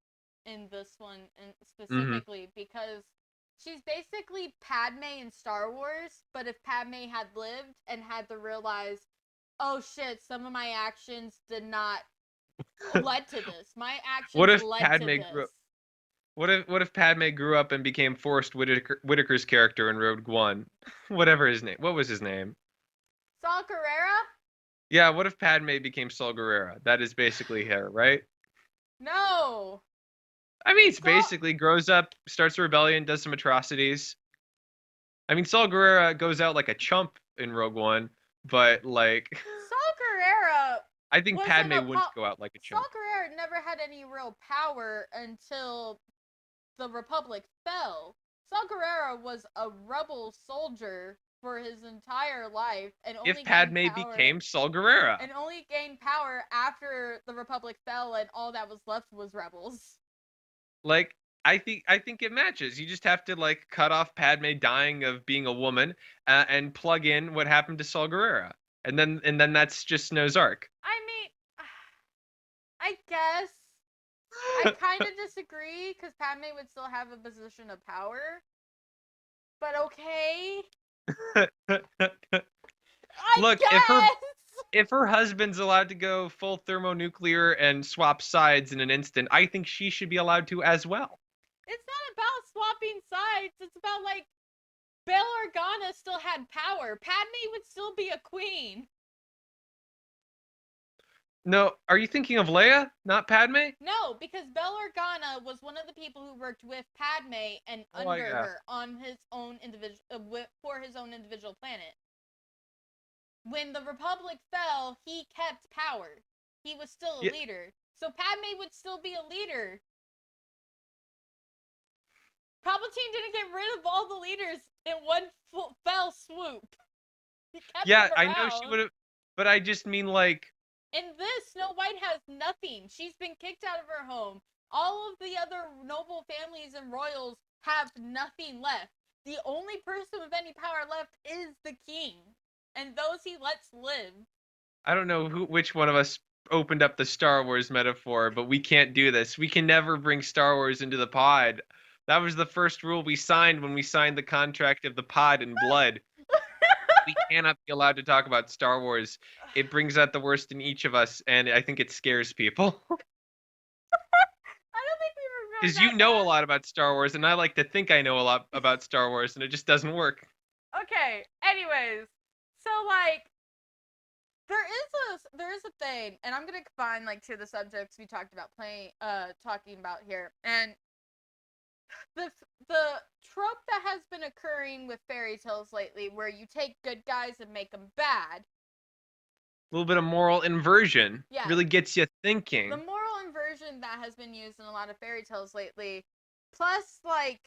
in this one and Hmm. specifically because she's basically Padme in Star Wars, but if Padme had lived and had to realize, oh shit, some of my actions did not led to this. My What actions if led to Padme this. grew? What if Padme grew up and became Whitaker's character in Rogue One, whatever his name? What was his name? Saw Gerrera? Yeah, what if Padme became Saul Guerrera? That is basically her, right? No. I mean, it's Saw basically grows up, starts a rebellion, does some atrocities. I mean, Saul Guerrera goes out like a chump in Rogue One, but like, Saw Gerrera I think wasn't Padme a wouldn't go out like a Saw chump. Gerrera never had any real power until the Republic fell. Saw Gerrera was a rebel soldier for his entire life If Padme became Saul Guerrera. and only gained power after the Republic fell and all that was left was rebels. Like I think it matches. You just have to like cut off Padme dying of being a woman and plug in what happened to Saul Guerrera, and then that's just Snow's arc. I mean, I guess I kind of disagree because Padme would still have a position of power, but okay. I Look, guess. if her husband's allowed to go full thermonuclear and swap sides in an instant, I think she should be allowed to as well. It's not about swapping sides. It's about like Bail Organa still had power. Padme would still be a queen. No, are you thinking of Leia, not Padme? No, because Bail Organa was one of the people who worked with Padme and Oh, under yeah. her on his own individual for his own individual planet. When the Republic fell, he kept power. He was still a Yeah, leader. So Padme would still be a leader. Palpatine didn't get rid of all the leaders in one fell swoop. He kept yeah, them I know she around. would have, but I just mean like In this, Snow White has nothing. She's been kicked out of her home. All of the other noble families and royals have nothing left. The only person with any power left is the king, and those he lets live. I don't know which one of us opened up the Star Wars metaphor, but we can't do this. We can never bring Star Wars into the pod. That was the first rule we signed when we signed the contract of the pod in blood. We cannot be allowed to talk about Star Wars. It brings out the worst in each of us, and I think it scares people. I don't think we were going Because you that know a bad. lot about Star Wars, and I like to think I know a lot about Star Wars, and it just doesn't work. Okay. Anyways, so like there is a thing, and I'm gonna combine like two of the subjects we talked about talking about here, and the the trope that has been occurring with fairy tales lately, where you take good guys and make them bad. A little bit of moral inversion Yes, really gets you the thinking. moral inversion that has been used in a lot of fairy tales lately, plus like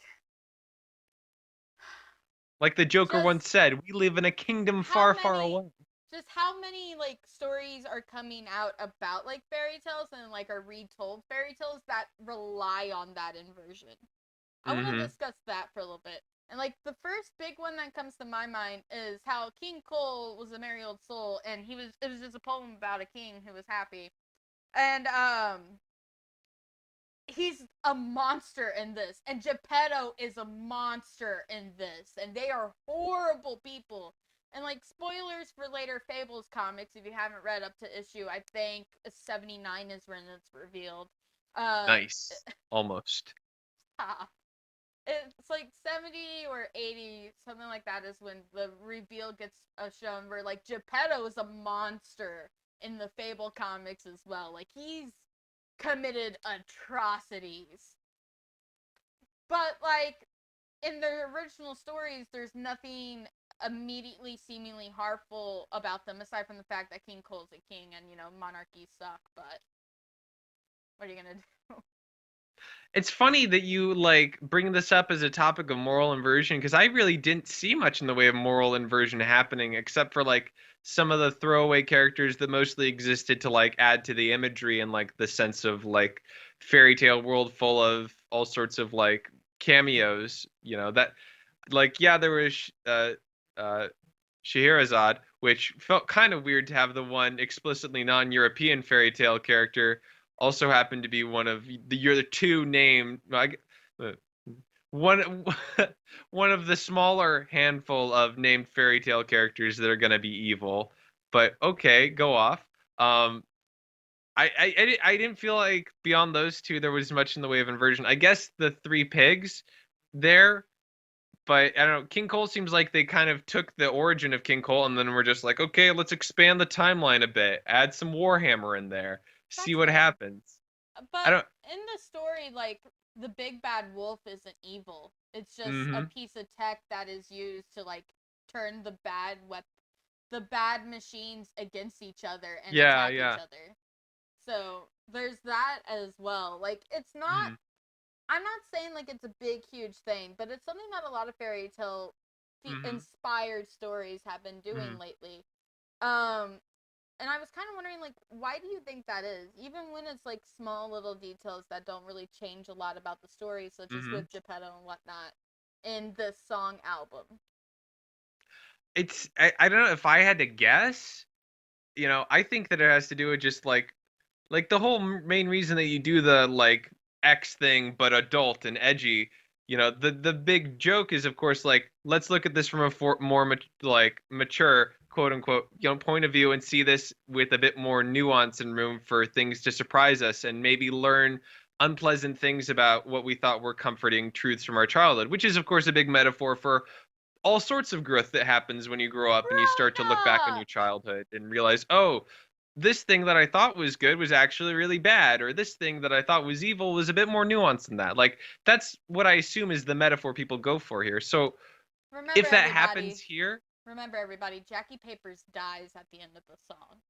Like the Joker just once said, we live in a kingdom how far, far many away. just how many like stories are coming out about like fairy tales and like are retold fairy tales that rely on that inversion. I want to Mm-hmm. discuss that for a little bit. And like the first big one that comes to my mind is how King Cole was a merry old soul, and it was just a poem about a king who was happy. And he's a monster in this, and Geppetto is a monster in this, and they are horrible people. And like spoilers for later Fables comics, if you haven't read up to issue, I think 79 is when it's revealed. Uh, Nice. Almost. it's like 70 or 80, something like that, is when the reveal gets shown, where like Geppetto is a monster in the Fable comics as well. Like he's committed atrocities. But like in the original stories, there's nothing immediately seemingly harmful about them aside from the fact that King Cole's a king and monarchies suck, but what are you gonna do? It's funny that you like bring this up as a topic of moral inversion because I really didn't see much in the way of moral inversion happening except for like some of the throwaway characters that mostly existed to like add to the imagery and like the sense of like fairy tale world full of all sorts of like cameos, that like yeah, there was uh Scheherazade, which felt kind of weird to have the one explicitly non-European fairy tale character also happened to be one of the two named uh, one one of the smaller handful of named fairy tale characters that are going to be evil. But okay, go off. I didn't feel like beyond those two there was much in the way of inversion. I guess the three pigs there, but I don't know. King Cole seems like they kind of took the origin of King Cole and then we're just like, okay, let's expand the timeline a bit, add some Warhammer in there, see That's what fair. happens. I But don't. in the story, like the big bad wolf isn't evil. It's just a Mm-hmm. piece of tech that is used to like turn the bad machines against each other and Yeah, attack each yeah. other. So there's that as well. Like it's not Mm-hmm. I'm not saying like it's a big huge thing, but it's something that a lot of fairy tale Mm-hmm. inspired stories have been doing Mm-hmm. lately. And I was kind of wondering, like, why do you think that is? Even when it's like small little details that don't really change a lot about the story, such as Mm-hmm. with Geppetto and whatnot, in this song album. I don't know if I had to guess. I think that it has to do with just like the whole main reason that you do the like X thing but adult and edgy. The big joke is of course like let's look at this from a more like mature quote unquote point of view and see this with a bit more nuance and room for things to surprise us and maybe learn unpleasant things about what we thought were comforting truths from our childhood, which is of course a big metaphor for all sorts of growth that happens when you grow up and you start to look back on Grown your up! childhood and realize, oh, this thing that I thought was good was actually really bad, or this thing that I thought was evil was a bit more nuanced than that. Like, that's what I assume is the metaphor people go for here. So, Remember, if that happens everybody. here, Remember, everybody. Jackie Papers dies at the end of the song.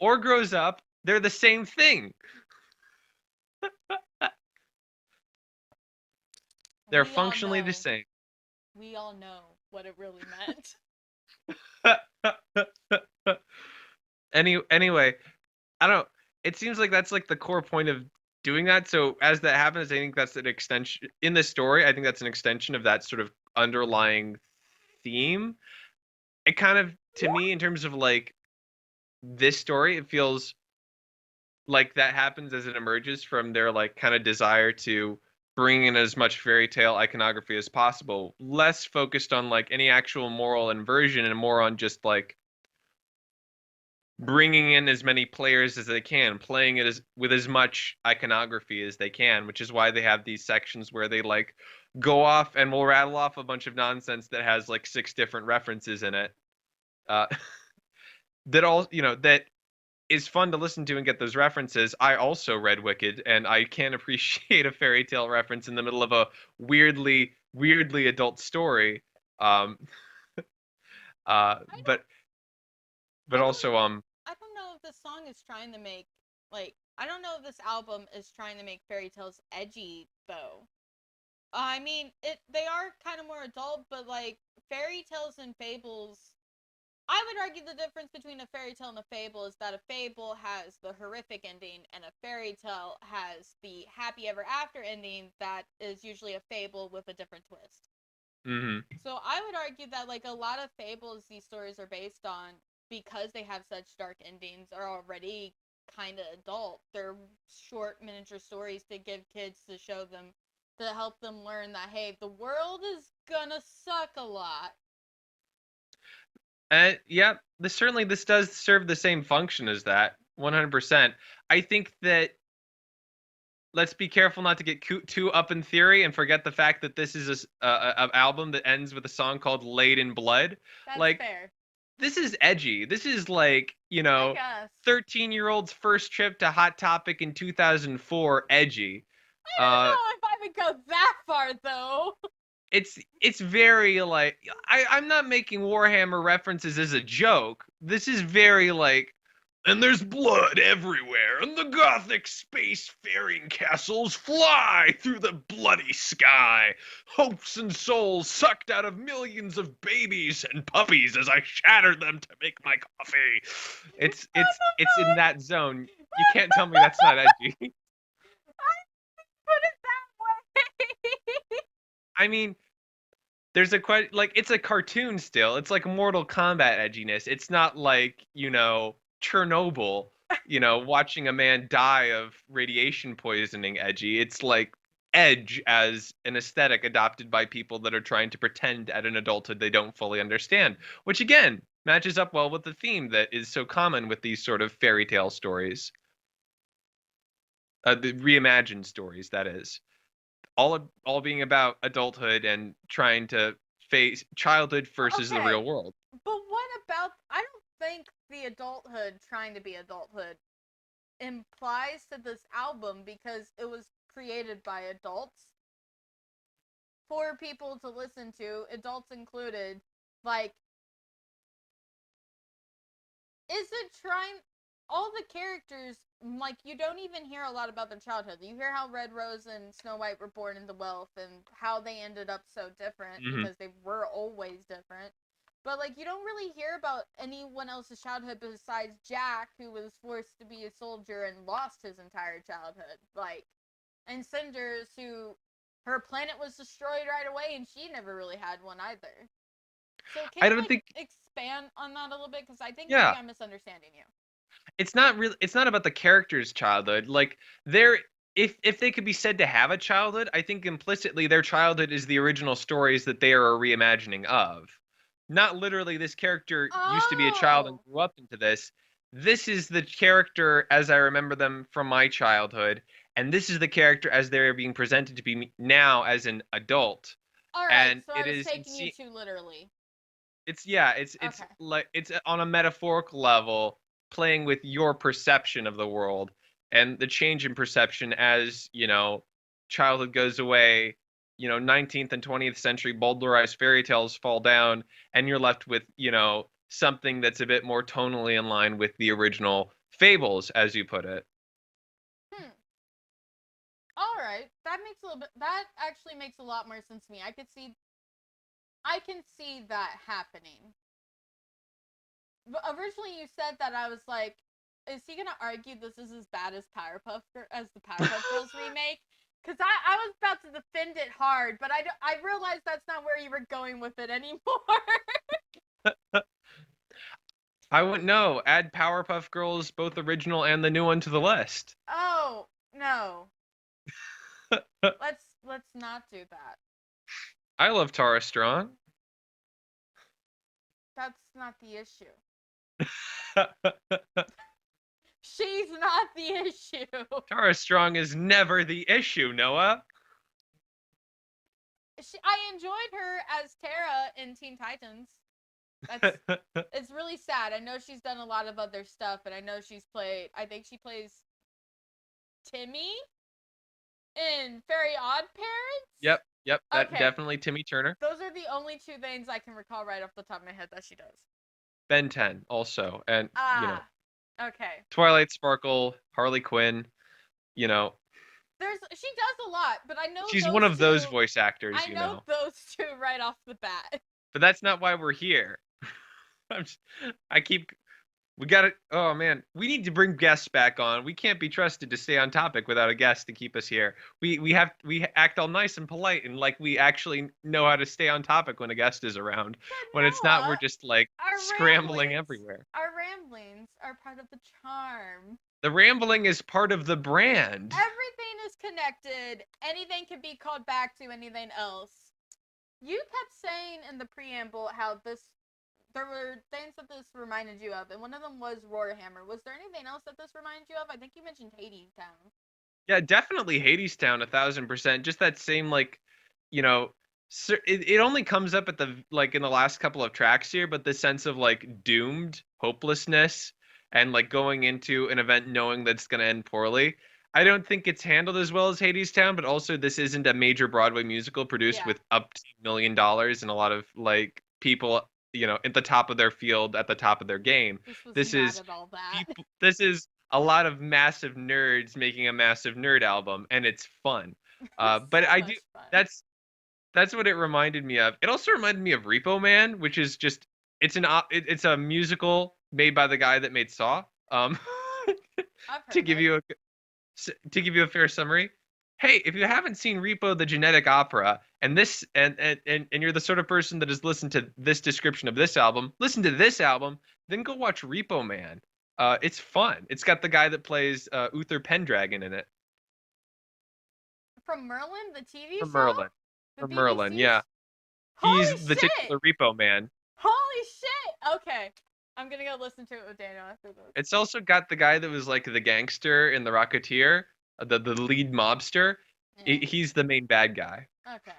or grows up, they're the same thing. They're We all functionally the know. same. We all know what it really meant. Anyway, I don't. It seems like that's like the core point of doing that. So as that happens, I think that's an extension in the story. I think that's an extension of that sort of underlying theme. It kind of to me, in terms of like this story, it feels like that happens as it emerges from their like kind of desire to bring in as much fairy tale iconography as possible, less focused on like any actual moral inversion and more on just like bringing in as many players as they can, playing it as with as much iconography as they can, which is why they have these sections where they like go off and will rattle off a bunch of nonsense that has like six different references in it. Uh, that all that is fun to listen to and get those references. I also read Wicked, and I can't appreciate a fairy tale reference in the middle of a weirdly adult story. Um, I don't. but I don't also know. I don't know if this song is trying to make like. I don't know if this album is trying to make fairy tales edgy though. I mean, they are kind of more adult, but like fairy tales and fables. I would argue the difference between a fairy tale and a fable is that a fable has the horrific ending, and a fairy tale has the happy ever after ending that is usually a fable with a different twist. hmm So I would argue that like a lot of fables these stories are based on, because they have such dark endings, are already kind of adult. They're short miniature stories to give kids, to show them, to help them learn that hey, the world is gonna suck a lot. yeah, this does serve the same function as that, 100%. I think that let's be careful not to get too up in theory and forget the fact that this is a album that ends with a song called "Laid in Blood." That's Like, fair. this is edgy. This is like, I guess. 13-year-old's first trip to Hot Topic in 2004 edgy. I don't Uh, know if I would go that far though. it's very like I'm not making Warhammer references as a joke. This is very like, and there's blood everywhere, and the gothic space-faring castles fly through the bloody sky. Hopes and souls sucked out of millions of babies and puppies as I shatter them to make my coffee. It's in that zone. You can't tell me that's not edgy. I put it that way. I mean, there's a quite like it's a cartoon still. It's like Mortal Kombat edginess. It's not like, Chernobyl, watching a man die of radiation poisoning edgy. It's like edge as an aesthetic adopted by people that are trying to pretend at an adulthood they don't fully understand, which again matches up well with the theme that is so common with these sort of fairy tale stories. The reimagined stories, that is all being about adulthood and trying to face childhood versus the Okay, real world. but what about? I don't think the adulthood trying to be adulthood implies to this album, because it was created by adults for people to listen to, adults included. Like, is it trying? All the characters, like, you don't even hear a lot about their childhood. You hear how Red Rose and Snow White were born into wealth and how they ended up so different, hmm because they were always different. But like, you don't really hear about anyone else's childhood besides Jack, who was forced to be a soldier and lost his entire childhood. Like, and Cinders, who her planet was destroyed right away and she never really had one either. So can I you don't like think, expand on that a little bit? Because I think maybe yeah, I'm misunderstanding you. it's not about the character's childhood. Like they're if they could be said to have a childhood, I think implicitly their childhood is the original stories that they are a reimagining of. Not literally this character used to be a child and Oh, grew up into this. This is the character as I remember them from my childhood, and this is the character as they're being presented to be now as an adult. all right. And So I it was is taking you too literally. it's yeah, it's Okay. like it's on a metaphorical level playing with your perception of the world and the change in perception as, childhood goes away, 19th and 20th century bowdlerized fairy tales fall down and you're left with, something that's a bit more tonally in line with the original fables as you put it. Hmm. All right. That makes a little bit. That actually makes a lot more sense to me. I could see. I can see that happening. But originally, you said that, I was like, is he gonna argue this is as bad as as the Powerpuff Girls remake? Because I was about to defend it hard, but I realized that's not where you were going with it anymore. I wouldn't know. Add Powerpuff Girls, both original and the new one, to the list. Oh no, let's not do that. I love Tara Strong. That's not the issue. She's not the issue. Tara Strong is never the issue, Noah. I enjoyed her as Tara in Teen Titans. That's it's really sad. I know she's done a lot of other stuff, and I know she's played. I think she plays Timmy in Very Odd Parents. Yep, that Okay. definitely Timmy Turner. Those are the only two things I can recall right off the top of my head that she does. Ben 10 also, and Okay. Twilight Sparkle, Harley Quinn. You know, She does a lot, but I know she's those one of two, those voice actors. I know those two right off the bat. But that's not why we're here. I keep we got to oh man, we need to bring guests back on. We can't be trusted to stay on topic without a guest to keep us here. We act all nice and polite and like we actually know how to stay on topic when a guest is around. When it's not, we're just like scrambling everywhere. Our ramblings are part of the charm. The rambling is part of the brand. Everything is connected. Anything can be called back to anything else. You kept saying in the preamble how there were things that this reminded you of, and one of them was Roarhammer. Was there anything else that this reminded you of? I think you mentioned Hades Town. Yeah, definitely Hades Town, 1,000%. Just that same like, you know, it only comes up at the like in the last couple of tracks here, but the sense of like doomed hopelessness and like going into an event knowing that it's going to end poorly. I don't think it's handled as well as Hades Town, but also this isn't a major Broadway musical produced with up to $1 million and a lot of like people, at the top of their field, at the top of their game. This is not at all that. This is a lot of massive nerds making a massive nerd album, and it's fun. But I do. Fun. That's what it reminded me of. It also reminded me of Repo Man, which is just it's a musical made by the guy that made Saw. To give you a fair summary, hey, if you haven't seen Repo the Genetic Opera and this and you're the sort of person that has listened to this description of this album, listen to this album, then go watch Repo Man. It's fun. It's got the guy that plays Uther Pendragon in it. From Merlin, the TV From show? Merlin. From Merlin, yeah. He's the titular Repo Man. Holy shit! Okay. I'm gonna go listen to it with Daniel after this. It's also got the guy that was like the gangster in The Rocketeer, the lead mobster. Yeah. He's the main bad guy. Okay.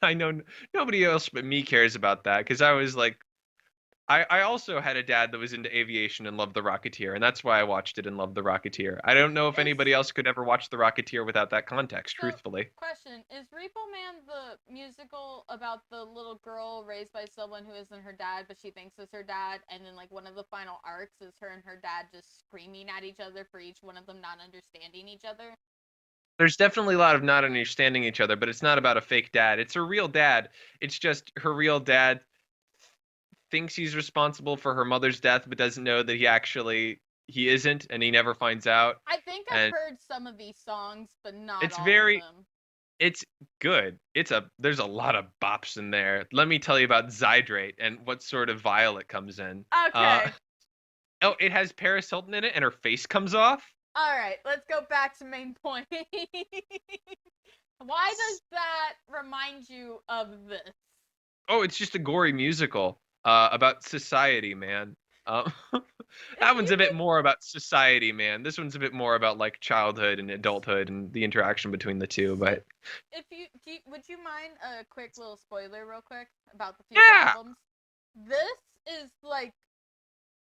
I know nobody else but me cares about that because I was like, I also had a dad that was into aviation and loved The Rocketeer, and that's why I watched it and loved The Rocketeer. I don't know if anybody else could ever watch The Rocketeer without that context, truthfully. Question, is Repo Man the musical about the little girl raised by someone who isn't her dad, but she thinks it's her dad, and then like one of the final arcs is her and her dad just screaming at each other for each one of them not understanding each other? There's definitely a lot of not understanding each other, but it's not about a fake dad. It's her real dad. It's just her real dad thinks he's responsible for her mother's death, but doesn't know that he isn't, and he never finds out. I think I've heard some of these songs, but not all of them. It's good. There's a lot of bops in there. Let me tell you about Zydrate and what sort of vial it comes in. Okay. It has Paris Hilton in it, and her face comes off. All right, let's go back to main point. Why does that remind you of this? Oh, it's just a gory musical about society, man. That one's a bit more about society, man. This one's a bit more about like childhood and adulthood and the interaction between the two. But would you mind a quick little spoiler, real quick, about the future albums? This is like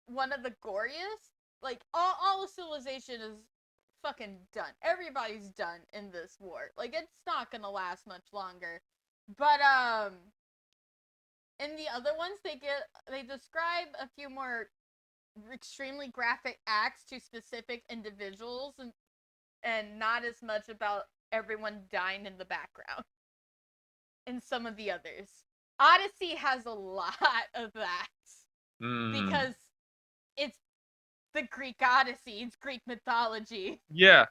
one of the goriest. Like all of civilization is fucking done. Everybody's done in this war. Like it's not gonna last much longer. But in the other ones, they describe a few more extremely graphic acts to specific individuals, and not as much about everyone dying in the background. In some of the others, Odyssey has a lot of that because it's the Greek Odyssey. It's Greek mythology. Yeah.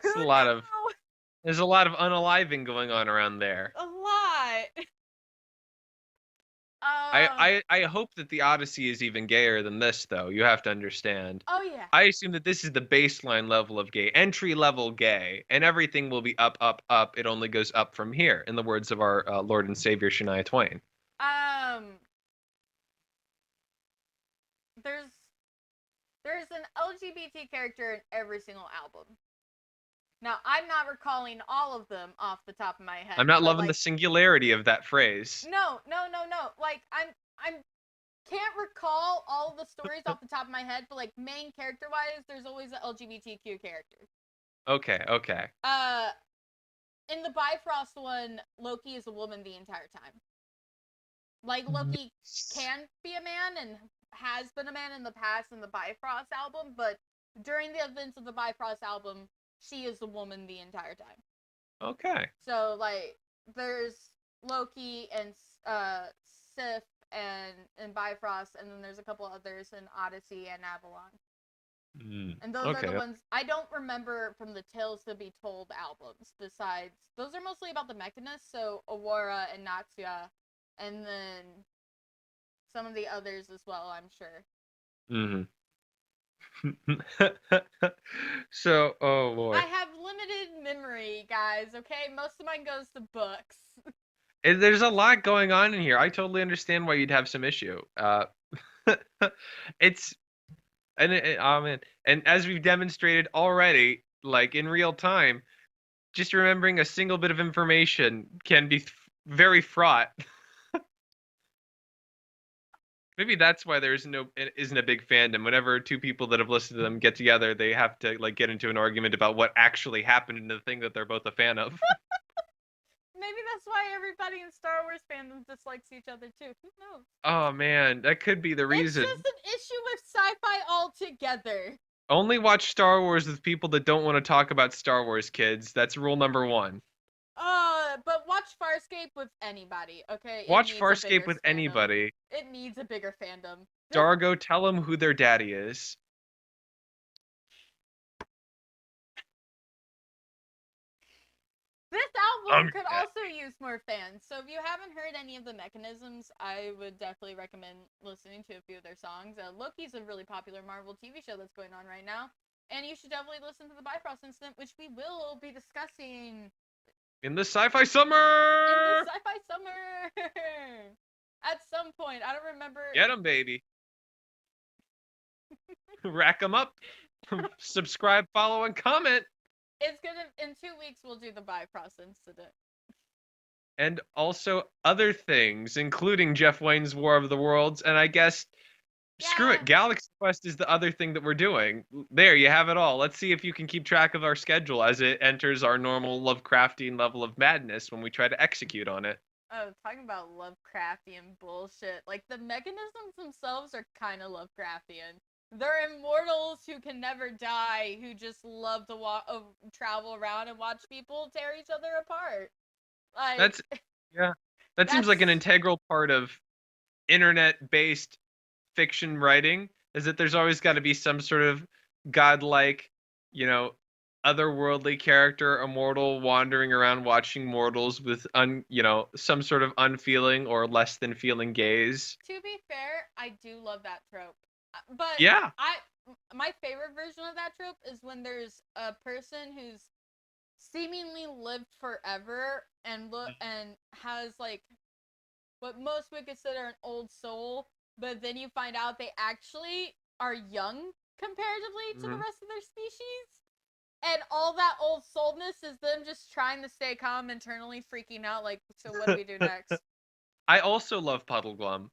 There's a lot of unaliving going on around there. A lot. I hope that the Odyssey is even gayer than this, though. You have to understand. Oh yeah. I assume that this is the baseline level of gay, entry level gay, and everything will be up, up, up. It only goes up from here, in the words of our Lord and Savior Shania Twain. Um, there's there's an LGBT character in every single album. Now, I'm not recalling all of them off the top of my head. I'm not but, loving the singularity of that phrase. No. Like I'm can't recall all of the stories off the top of my head, but like main character wise, there's always an LGBTQ character. Okay, okay. In the Bifrost one, Loki is a woman the entire time. Like Loki can be a man and has been a man in the past in the Bifrost album, but during the events of the Bifrost album, she is a woman the entire time. Okay. So like there's Loki and Sif and Bifrost, and then there's a couple others in Odyssey and Avalon. And those are the ones I don't remember from the Tales to Be Told albums. Besides, those are mostly about the Mechanists, so Aurora and Natsuya, and then some of the others as well, I'm sure. So, oh Lord. I have limited memory, guys, okay? Most of mine goes to books. There's a lot going on in here. I totally understand why you'd have some issue. It's and as we've demonstrated already, like in real time, just remembering a single bit of information can be very fraught. Maybe that's why there isn't a big fandom. Whenever two people that have listened to them get together, they have to like get into an argument about what actually happened in the thing that they're both a fan of. Maybe that's why everybody in Star Wars fandom dislikes each other too. Who knows? Oh man, that could be the reason. It's just an issue with sci-fi altogether. Only watch Star Wars with people that don't want to talk about Star Wars, kids. That's rule number 1. But watch Farscape with anybody, okay? Watch Farscape with anybody. It needs a bigger fandom. Dargo, tell them who their daddy is. This album could also use more fans. So if you haven't heard any of the Mechanisms, I would definitely recommend listening to a few of their songs. Loki's a really popular Marvel TV show that's going on right now. And you should definitely listen to the Bifrost incident, which we will be discussing in the sci-fi summer. At some point. I don't remember. Get them, baby. Rack them up. Subscribe, follow, and comment. It's gonna in 2 weeks we'll do the Bifrost incident. And also other things, including Jeff Wayne's War of the Worlds, and I guess screw it, Galaxy Quest is the other thing that we're doing. There, you have it all. Let's see if you can keep track of our schedule as it enters our normal Lovecraftian level of madness when we try to execute on it. Oh, talking about Lovecraftian bullshit. Like, the mechanisms themselves are kind of Lovecraftian. They're immortals who can never die, who just love to travel around and watch people tear each other apart. Like, that seems like an integral part of internet-based fiction writing, is that there's always got to be some sort of godlike, otherworldly character, immortal, wandering around watching mortals with some sort of unfeeling or less than feeling gaze. To be fair, I do love that trope. But yeah, my favorite version of that trope is when there's a person who's seemingly lived forever and has like what most would consider an old soul, but then you find out they actually are young comparatively to the rest of their species. And all that old soulness is them just trying to stay calm, internally freaking out, like, so what do we do next? I also love Puddleglum.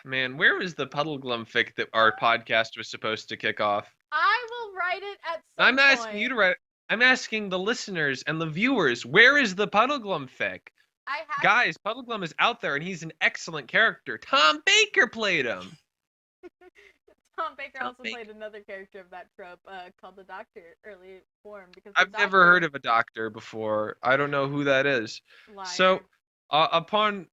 Man, where was the Puddleglum fic that our podcast was supposed to kick off? I will write it at some I'm asking you to write. I'm asking the listeners and the viewers, where is the Puddleglum fic? Guys, Puddleglum is out there, and he's an excellent character. Tom Baker played him. Tom Baker also played another character of that trope called the Doctor, early form. Because I've never heard of a Doctor before. I don't know who that is. Liar. So, upon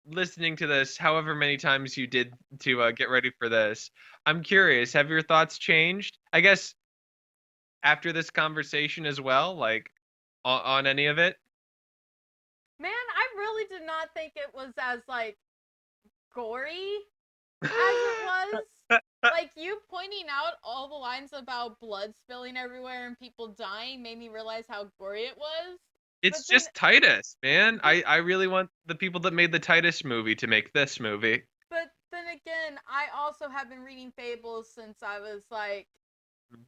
listening to this, however many times you did to get ready for this, I'm curious, have your thoughts changed? I guess after this conversation as well, like on any of it? Man, I really did not think it was as, like, gory as it was. Like, you pointing out all the lines about blood spilling everywhere and people dying made me realize how gory it was. It's But then, just Titus, man. but I really want the people that made the Titus movie to make this movie. but then again, I also have been reading fables since I was like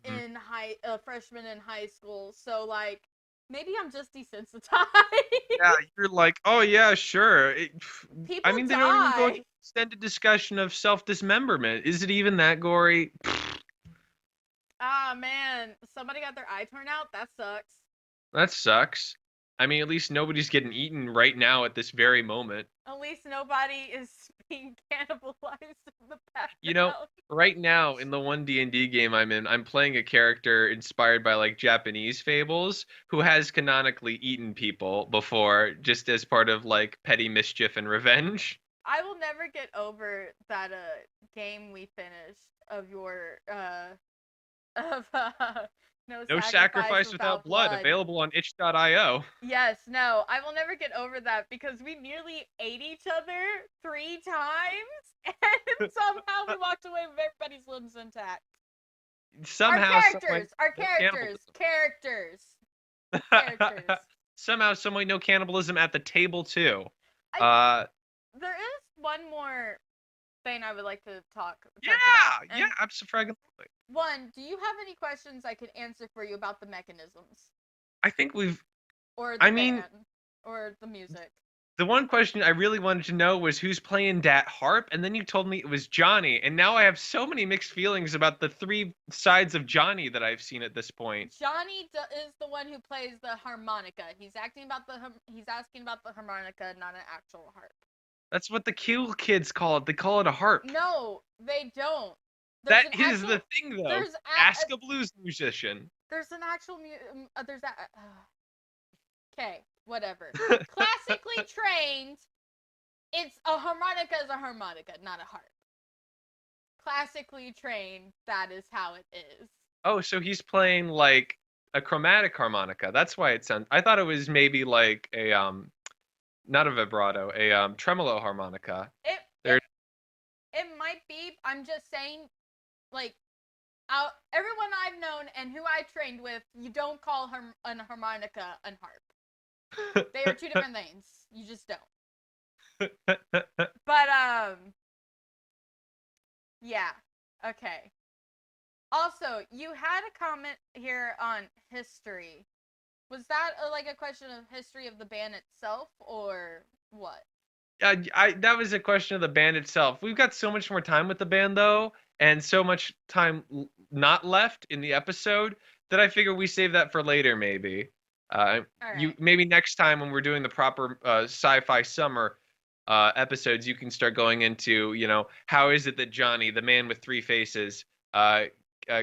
Mhm. in freshman in high school. So like maybe I'm just desensitized. Yeah, you're like, oh yeah, sure. I People mean, they don't even go into die. extended discussion of self-dismemberment. Is it even that gory? Ah man, somebody got their eye torn out. That sucks. That sucks. I mean, at least nobody's getting eaten right now at this very moment. At least nobody is being cannibalized in the You know, background. right now in the one D&D game I'm in, I'm playing a character inspired by like Japanese fables who has canonically eaten people before just as part of like petty mischief and revenge. I will never get over that game we finished of your of no No sacrifice sacrifice without without blood, blood. available on itch.io. Yes, no, I will never get over that because we nearly ate each other 3 times and somehow we walked away with everybody's limbs intact. Somehow, someone, Our no characters, cannibalism. characters. Somehow, someway, no cannibalism at the table too. I Uh, There is one more thing I would like to touch about, yeah, yeah, and absolutely. one, do you have any questions I can answer for you about the mechanisms I think we've. or the I mean, band or the music? the one question I really wanted to know was who's playing that harp, and then you told me it was Johnny, and now I have so many mixed feelings about the three sides of Johnny that I've seen at this point. Johnny is the one who plays the harmonica. He's asking about the harmonica, not an actual harp. That's what the cool kids call it. They call it a harp. No, they don't. There's That an is the actual. thing, though. There's Ask a blues musician. there's an actual. There's that. Okay, whatever. Classically trained, it's a harmonica is a harmonica, not a harp. Classically trained, that is how it is. Oh, so he's playing like a chromatic harmonica. That's why it sounds. I thought it was maybe like a not a vibrato, a tremolo harmonica. It There. it it might be. I'm just saying, like, everyone I've known and who I trained with, you don't call an harmonica an harp. They are two different things. You just don't. But yeah. Okay. Also, you had a comment here on history. Was that like a question of history of the band itself, or what? That was a question of the band itself. We've got so much more time with the band though, and so much time not left in the episode that I figure we save that for later maybe. All You right. maybe next time when we're doing the proper sci-fi summer episodes, you can start going into, how is it that Johnny, the man with three faces,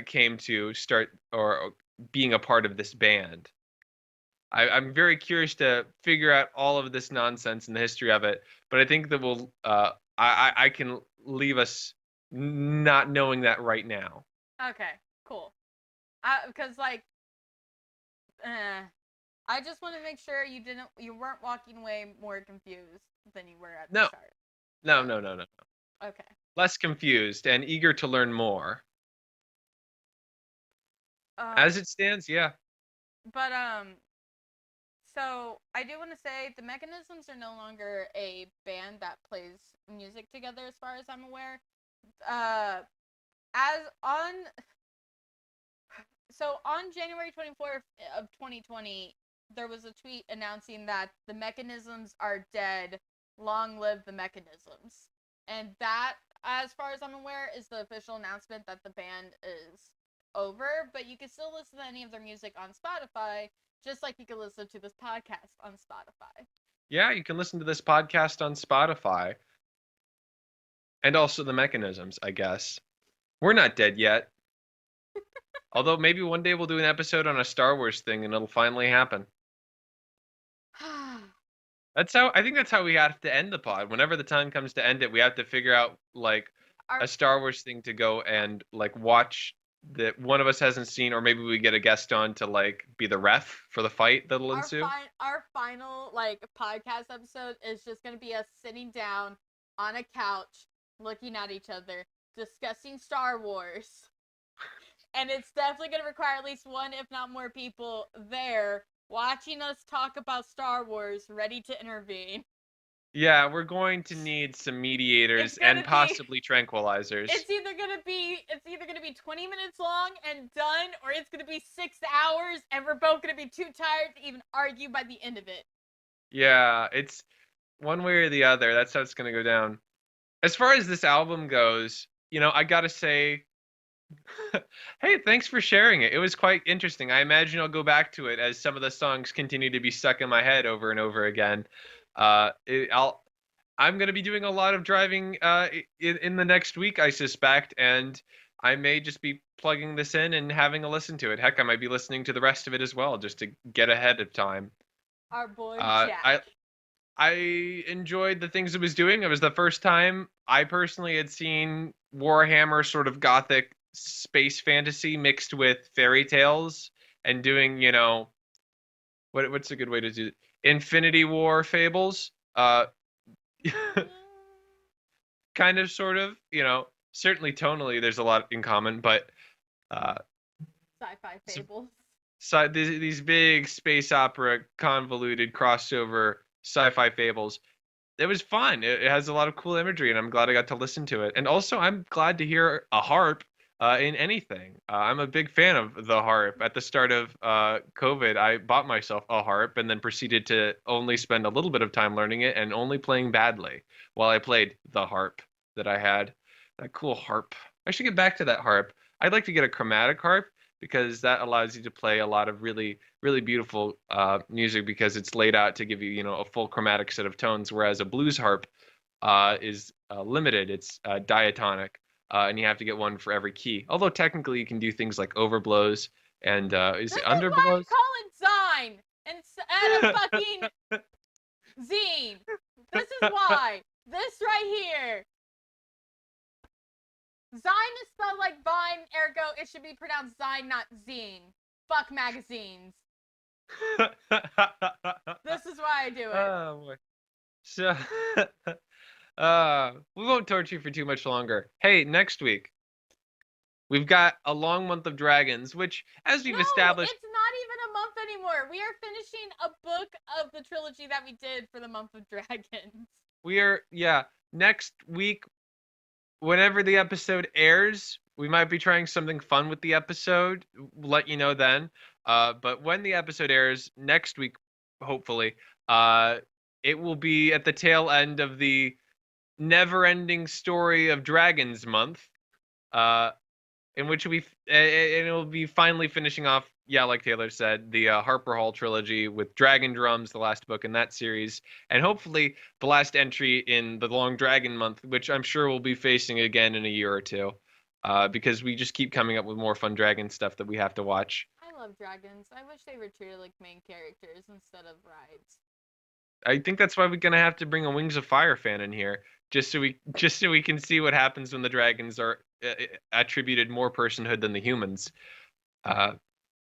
came to start or being a part of this band. I'm very curious to figure out all of this nonsense and the history of it, but I think that I can leave us not knowing that right now. Okay. Cool. Because like, uh, I just want to make sure you weren't walking away more confused than you were at the No, start. no, So, no, no, no. okay. Less confused and eager to learn more. Um, As it stands, yeah. but so I do want to say the Mechanisms are no longer a band that plays music together, as far as I'm aware. Uh, as on so on January 24th of 2020, there was a tweet announcing that the Mechanisms are dead. Long live the Mechanisms. And that, as far as I'm aware, is the official announcement that the band is over. But you can still listen to any of their music on Spotify, just like you can listen to this podcast on Spotify. Yeah, you can listen to this podcast on Spotify and also the mechanisms, I guess. We're not dead yet. Although maybe one day we'll do an episode on a Star Wars thing and it'll finally happen. I think that's how we have to end the pod. Whenever the time comes to end it, we have to figure out like Our a Star Wars thing to go and like watch that one of us hasn't seen, or maybe we get a guest on to like be the ref for the fight that'll ensue. Our final like podcast episode is just gonna be us sitting down on a couch, looking at each other, discussing Star Wars. And it's definitely going to require at least one, if not more people there watching us talk about Star Wars, ready to intervene. Yeah, we're going to need some mediators and possibly tranquilizers. It's either going to be 20 minutes long and done, or it's going to be 6 hours and we're both going to be too tired to even argue by the end of it. Yeah, it's one way or the other. That's how it's going to go down. As far as this album goes, I got to say, hey, thanks for sharing it. It was quite interesting. I imagine I'll go back to it as some of the songs continue to be stuck in my head over and over again. I'm going to be doing a lot of driving in the next week, I suspect, and I may just be plugging this in and having a listen to it. Heck, I might be listening to the rest of it as well, just to get ahead of time. Our boy Jack. I enjoyed the things it was doing. It was the first time I personally had seen Warhammer sort of gothic space fantasy mixed with fairy tales and doing, what's a good way to do it? Infinity War fables. Kind of, sort of, certainly tonally there's a lot in common, but sci-fi fables. So these big space opera convoluted crossover sci-fi fables. It was fun. It has a lot of cool imagery, and I'm glad I got to listen to it. And also, I'm glad to hear a harp in anything. I'm a big fan of the harp. At the start of COVID, I bought myself a harp and then proceeded to only spend a little bit of time learning it and only playing badly while I played the harp that I had. That cool harp. I should get back to that harp. I'd like to get a chromatic harp because that allows you to play a lot of really, really beautiful music because it's laid out to give you, a full chromatic set of tones, whereas a blues harp is limited. It's diatonic. And you have to get one for every key. Although technically you can do things like overblows and is it underblows? This is why I call it Zine instead of fucking zine. This is why. This right here. Zine is spelled like Vine, ergo it should be pronounced Zine, not Zine. Fuck magazines. This is why I do it. Oh boy. So we won't torture you for too much longer. Hey, next week we've got a long month of dragons, which, as we've established, it's not even a month anymore. We are finishing a book of the trilogy that we did for the month of dragons. Next week, whenever the episode airs, we might be trying something fun with the episode. We'll let you know then. But when the episode airs next week, hopefully, it will be at the tail end of the never-ending story of Dragons Month, in which and it will be finally finishing off, like Taylor said, the Harper Hall trilogy with Dragon Drums, the last book in that series, and hopefully the last entry in the Long Dragon Month, which I'm sure we'll be facing again in a year or two, because we just keep coming up with more fun dragon stuff that we have to watch. I love dragons. I wish they were treated like main characters instead of rides. I think that's why we're gonna have to bring a Wings of Fire fan in here, just so we can see what happens when the dragons are attributed more personhood than the humans.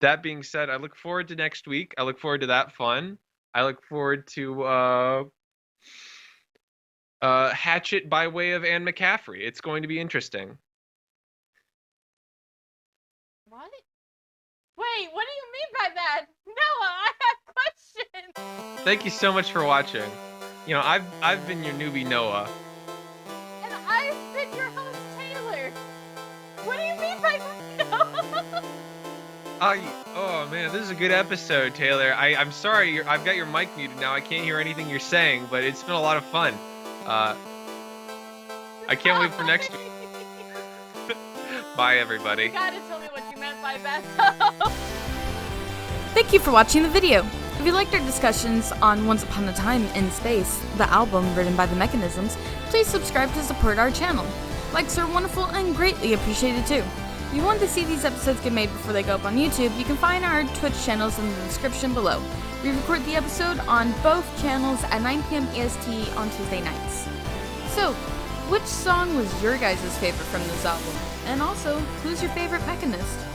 That being said, I look forward to next week. I look forward to that fun. I look forward to Hatchet by way of Anne McCaffrey. It's going to be interesting. What? Wait, what do you mean by that? Noah, I have questions. Thank you so much for watching. I've been your newbie Noah. And I've been your host Taylor. What do you mean by that, Noah? Oh man, this is a good episode, Taylor. I'm sorry, I've got your mic muted now. I can't hear anything you're saying, but it's been a lot of fun. I can't wait for next week. Bye, everybody. You gotta tell me what you meant by that. Thank you for watching the video. If you liked our discussions on Once Upon a Time in Space, the album written by the Mechanisms, please subscribe to support our channel. Likes are wonderful and greatly appreciated too. If you want to see these episodes get made before they go up on YouTube, you can find our Twitch channels in the description below. We record the episode on both channels at 9 p.m. EST on Tuesday nights. So, which song was your guys' favorite from this album? And also, who's your favorite mechanist?